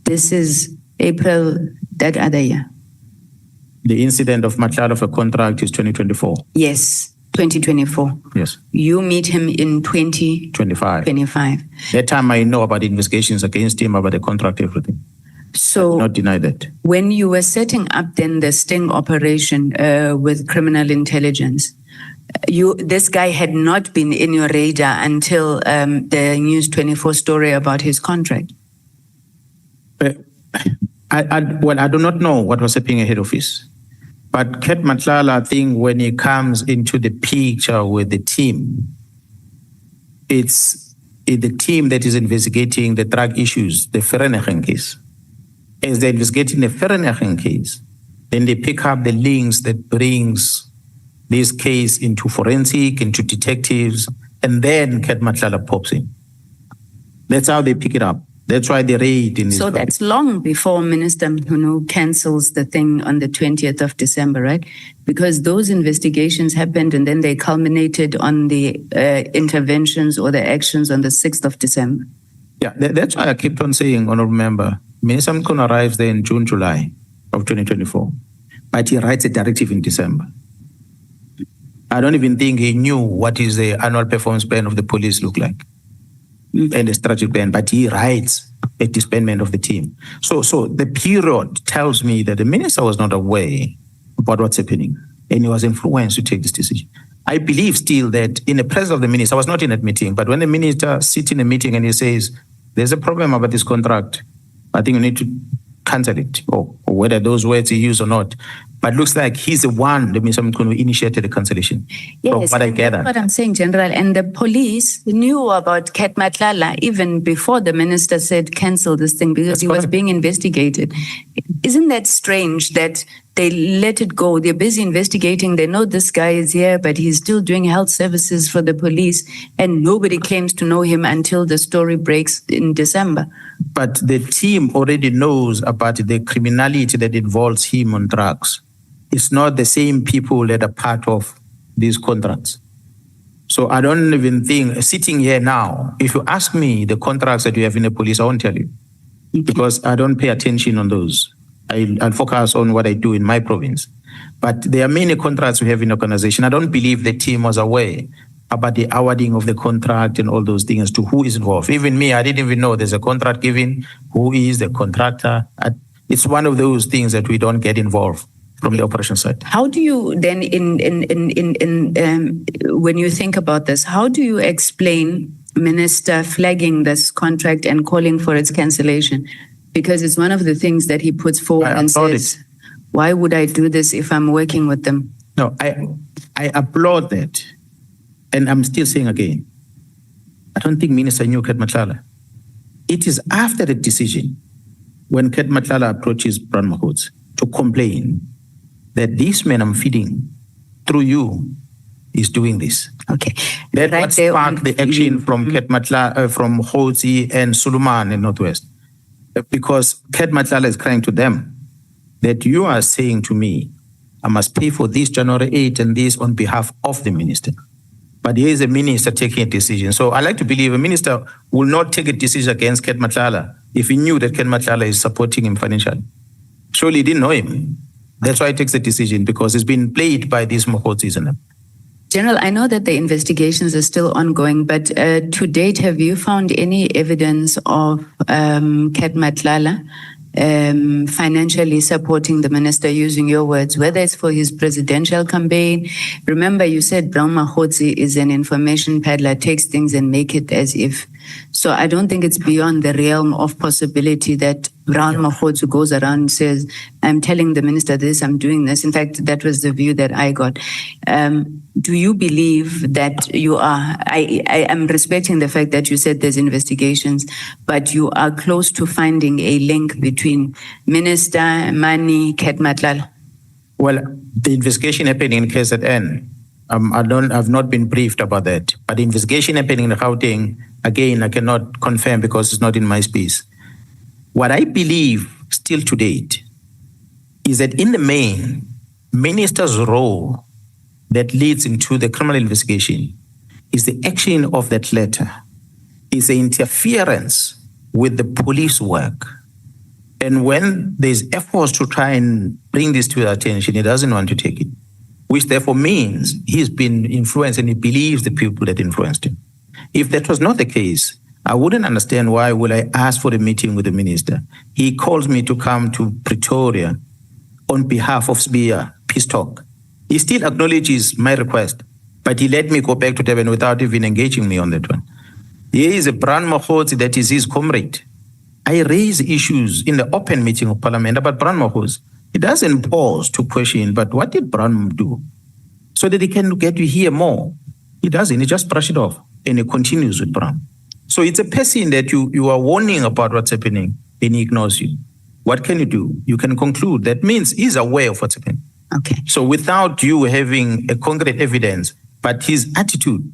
This is April that other year. The incident of Madlanga of a contract is 2024. Yes, 2024. Yes. You meet him in 2025. That time I know about the investigations against him, about the contract, everything. So, not deny that. When you were setting up then the sting operation with criminal intelligence, this guy had not been in your radar until the News 24 story about his contract. I do not know what was happening at head office. But Ket Madlanga, I think when he comes into the picture with the team, it's the team that is investigating the drug issues, the Vereeniging case. As they're investigating the Vereeniging case, then they pick up the links that brings this case into forensic, into detectives, and then Ket Madlanga pops in. That's how they pick it up. That's why they raid in this. So that's long before Minister Mkhwanazi cancels the thing on the 20th of December, right? Because those investigations happened and then they culminated on the interventions or the actions on the 6th of December. Yeah, that's why I kept on saying, Honorable Member, Minister Mkhwanazi arrives there in June, July of 2024, but he writes a directive in December. I don't even think he knew what is the annual performance plan of the police look like. And the strategic plan, but he writes a disbandment of the team. So the period tells me that the minister was not aware about what's happening, and he was influenced to take this decision. I believe still that in the presence of the minister, I was not in that meeting, but when the minister sits in a meeting and he says, there's a problem about this contract, I think you need to cancel it, or whether those words he used or not, But looks like he's the one, the Minister Mkhwanazi, who initiated the cancellation. From Yes, what I and that's gathered. what I'm saying, General. And the police knew about Ket Madlanga even before the minister said cancel this thing because That's he was correct. being investigated. Isn't that strange that they let it go? They're busy investigating. They know this guy is here, but he's still doing health services for the police, and nobody claims to know him until the story breaks in December. But the team already knows about the criminality that involves him on drugs. It's not the same people that are part of these contracts. So I don't even think, sitting here now, if you ask me the contracts that you have in the police, I won't tell you. Because I don't pay attention on those. I'll focus on what I do in my province. But there are many contracts we have in the organization. I don't believe the team was aware about the awarding of the contract and all those things to who is involved. Even me, I didn't even know there's a contract given, who is the contractor. It's one of those things that we don't get involved from the operation side. How do you then, when you think about this, how do you explain Minister flagging this contract and calling for its cancellation? Because it's one of the things that he puts forward I and applaud says, why would I do this if I'm working with them? No, I applaud that. And I'm still saying again, I don't think Minister knew Ket Madlanga. It is after the decision when Ket Madlanga approaches Brown Mkhwanazi to complain that this man I'm feeding through you is doing this. Okay. That Right what there sparked on- the action from Ket Madlanga, from Mkhwanazi and Suleiman in Northwest. Because Ket Madlanga is crying to them that you are saying to me, I must pay for this January 8 and this on behalf of the minister. But here is a minister taking a decision. So I like to believe a minister will not take a decision against Ket Madlanga if he knew that Ket Madlanga is supporting him financially. Surely he didn't know him. That's why he takes the decision, because it's been played by these Mkhwanazi and them. General, I know that the investigations are still ongoing, but to date, have you found any evidence of Ket Madlanga financially supporting the minister, using your words, whether it's for his presidential campaign? Remember, you said Brown Mkhwanazi is an information peddler, takes things and make it as if. So I don't think it's beyond the realm of possibility that Brown Mkhwanazi goes around and says, I'm telling the minister this, I'm doing this. In fact, that was the view that I got. Do you believe that you are, I am respecting the fact that you said there's investigations, but you are close to finding a link between Minister, money, Ket Madlanga? Well, the investigation happening in KZN, I've not been briefed about that. But the investigation happening in Gauteng, again, I cannot confirm because it's not in my space. What I believe still to date is that in the main, minister's role that leads into the criminal investigation is the action of that letter, is the interference with the police work. And when there's efforts to try and bring this to attention, he doesn't want to take it, which therefore means he's been influenced and he believes the people that influenced him. If that was not the case, I wouldn't understand why would I ask for a meeting with the minister. He calls me to come to Pretoria on behalf of Sibiya, peace talk. He still acknowledges my request, but he let me go back to Durban without even engaging me on that one. Here is a Brown Mkhwanazi that is his comrade. I raise issues in the open meeting of Parliament about Brown Mkhwanazi. He doesn't pause to question, but what did Brown do? So that he can get to hear more. He doesn't, he just brush it off and he continues with Brown. So it's a person that you are warning about what's happening and he ignores you. What can you do? You can conclude that means he's aware of what's happening. Okay. So without you having a concrete evidence, but his attitude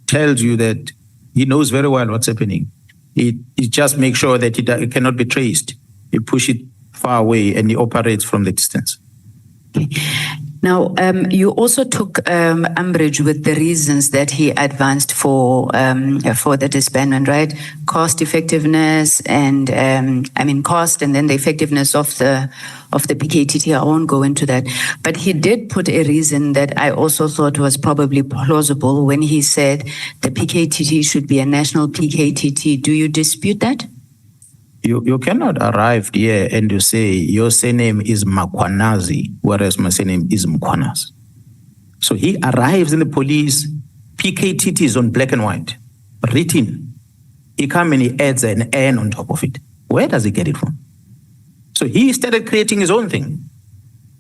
tells you that he knows very well what's happening. He just makes sure that it cannot be traced. He push it far away and he operates from the distance. Okay. Now, you also took umbrage with the reasons that he advanced for the disbandment, right? Cost effectiveness and cost, and then the effectiveness of the PKTT. I won't go into that, but he did put a reason that I also thought was probably plausible when he said the PKTT should be a national PKTT. Do you dispute that? You cannot arrive here and you say your surname is Mkhwanazi, whereas my surname is Mkhwanazi. So he arrives in the police, PKTT is on black and white, written. He comes and he adds an N on top of it. Where does he get it from? So he started creating his own thing.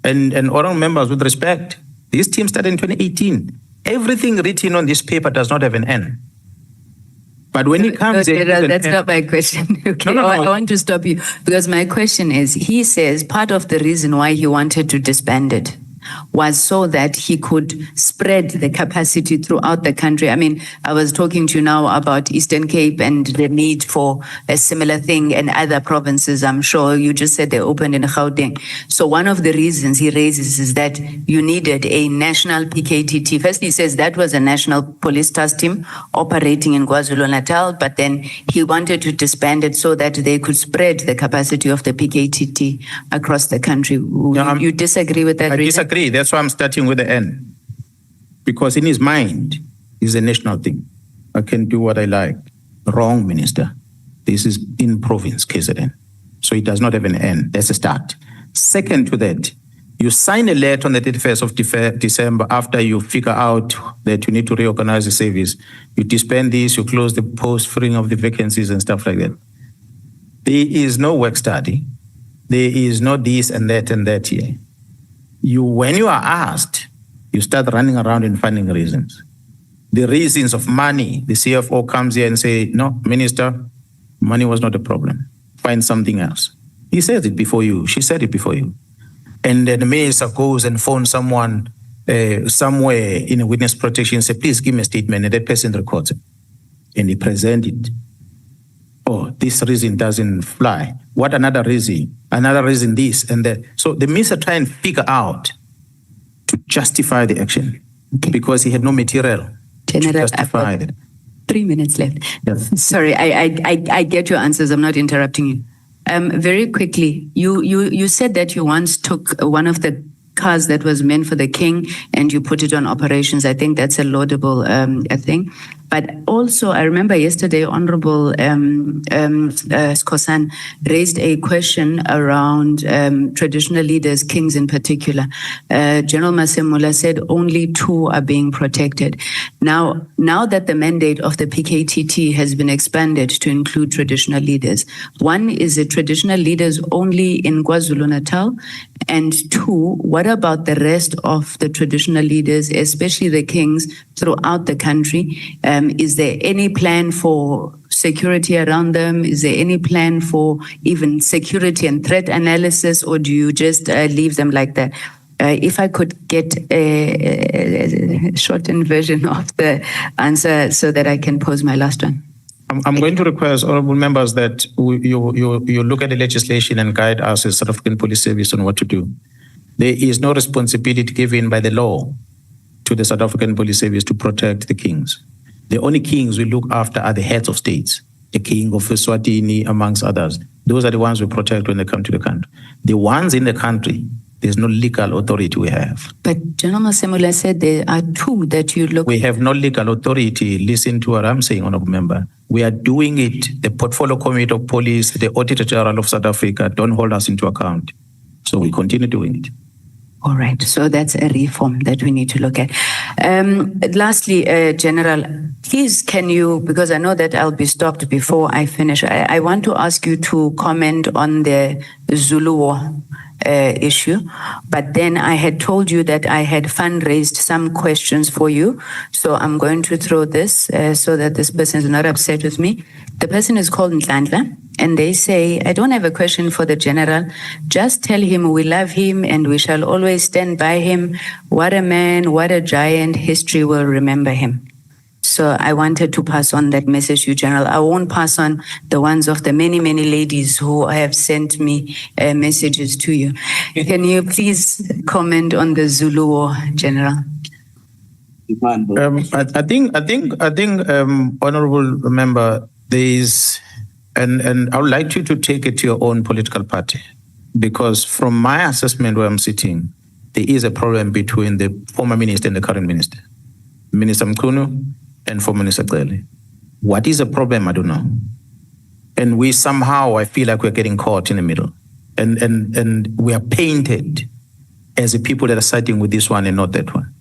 And honorable members, with respect, this team started in 2018. Everything written on this paper does not have an N. But when it comes General, that's not my question. Okay, No. I want to stop you because my question is, he says part of the reason why he wanted to disband it was so that he could spread the capacity throughout the country. I mean, I was talking to you now about Eastern Cape and the need for a similar thing in other provinces. I'm sure you just said they opened in Gauteng. So one of the reasons he raises is that you needed a national PKTT. First, he says that was a national police task team operating in KwaZulu-Natal, but then he wanted to disband it so that they could spread the capacity of the PKTT across the country. You disagree with that I reason? disagree. That's why I'm starting with the N. Because in his mind, it's a national thing. I can do what I like. Wrong, Minister. This is in province, KZN. So it does not have an N. That's a start. Second to that, you sign a letter on the 31st of December after you figure out that you need to reorganize the service. You disband this, you close the post, freeing of the vacancies and stuff like that. There is no work study. There is no this and that here. When you are asked, you start running around and finding reasons. The reasons of money, the CFO comes here and say, no, Minister, money was not a problem. Find something else. He says it before you. She said it before you. And then the minister goes and phones someone somewhere in a witness protection and say, please give me a statement. And that person records it. And he presents it. Oh, this reason doesn't fly. What another reason? Another reason this and that. So the minister try and figure out to justify the action because he had no material to justify it. 3 minutes left. Yes. Sorry, I get your answers. I'm not interrupting you. Very quickly, you said that you once took one of the cars that was meant for the king and you put it on operations. I think that's a laudable thing. But also, I remember yesterday, Honorable Skosan raised a question around traditional leaders, kings in particular. General Masemula said only 2 are being protected. Now that the mandate of the PKTT has been expanded to include traditional leaders, 1 is the traditional leaders only in KwaZulu-Natal, and 2, what about the rest of the traditional leaders, especially the kings throughout the country? Is there any plan for security around them? Is there any plan for even security and threat analysis, or do you just leave them like that? If I could get a shortened version of the answer so that I can pose my last one. I'm going to request honorable members that you look at the legislation and guide us as South African Police Service on what to do. There is no responsibility given by the law to the South African Police Service to protect the kings. The only kings we look after are the heads of states, the king of Eswatini, amongst others. Those are the ones we protect when they come to the country. The ones in the country, there's no legal authority we have. But General Masemula said there are 2 that you look. We have no legal authority. Listen to what I'm saying, honorable member. We are doing it. The Portfolio Committee of Police, the Auditor General of South Africa don't hold us into account. So we continue doing it. All right. So that's a reform that we need to look at. Lastly, General, please can you, because I know that I'll be stopped before I finish, I want to ask you to comment on the Zulu War issue. But then I had told you that I had fundraised some questions for you. So I'm going to throw this so that this person is not upset with me. The person is called Madlanga. And they say, I don't have a question for the general. Just tell him we love him and we shall always stand by him. What a man, what a giant. History will remember him. So I wanted to pass on that message to you, General. I won't pass on the ones of the many, many ladies who have sent me messages to you. Can you please comment on the Zulu War, General? I think, honorable member, there is. And I would like you to take it to your own political party, because from my assessment where I'm sitting, there is a problem between the former minister and the current minister, Minister Mkhwanazi and former Minister Cele. What is the problem? I don't know. And we somehow, I feel like we're getting caught in the middle. And we are painted as the people that are siding with this one and not that one.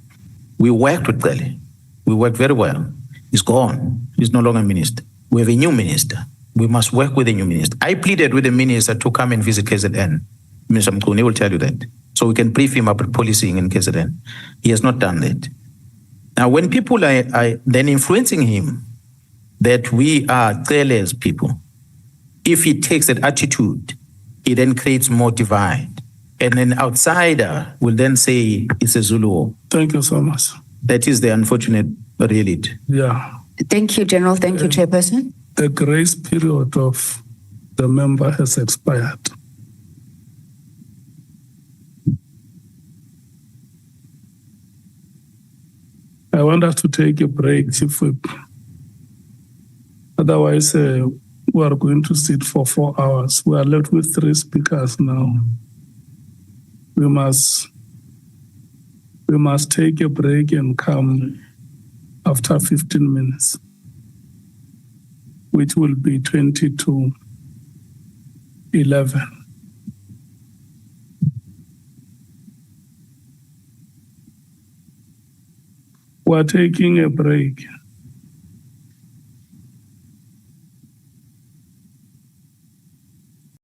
We worked with Cele. We worked very well. He's gone. He's no longer minister. We have a new minister. We must work with the new minister. I pleaded with the minister to come and visit KZN. Minister Mkhwanazi will tell you that. so we can brief him about policing in KZN. He has not done that. Now, when people are then influencing him that we are careless people, if he takes that attitude, he then creates more divide. And an outsider will then say it's a Zulu war. Thank you so much. That is the unfortunate reality. Yeah. Thank you, General. Thank you, Chairperson. The grace period of the member has expired. I want us to take a break, Chief Whip. Otherwise, we are going to sit for 4 hours. We are left with 3 speakers now. We must take a break and come after 15 minutes, which will be 20 to 11. We're taking a break.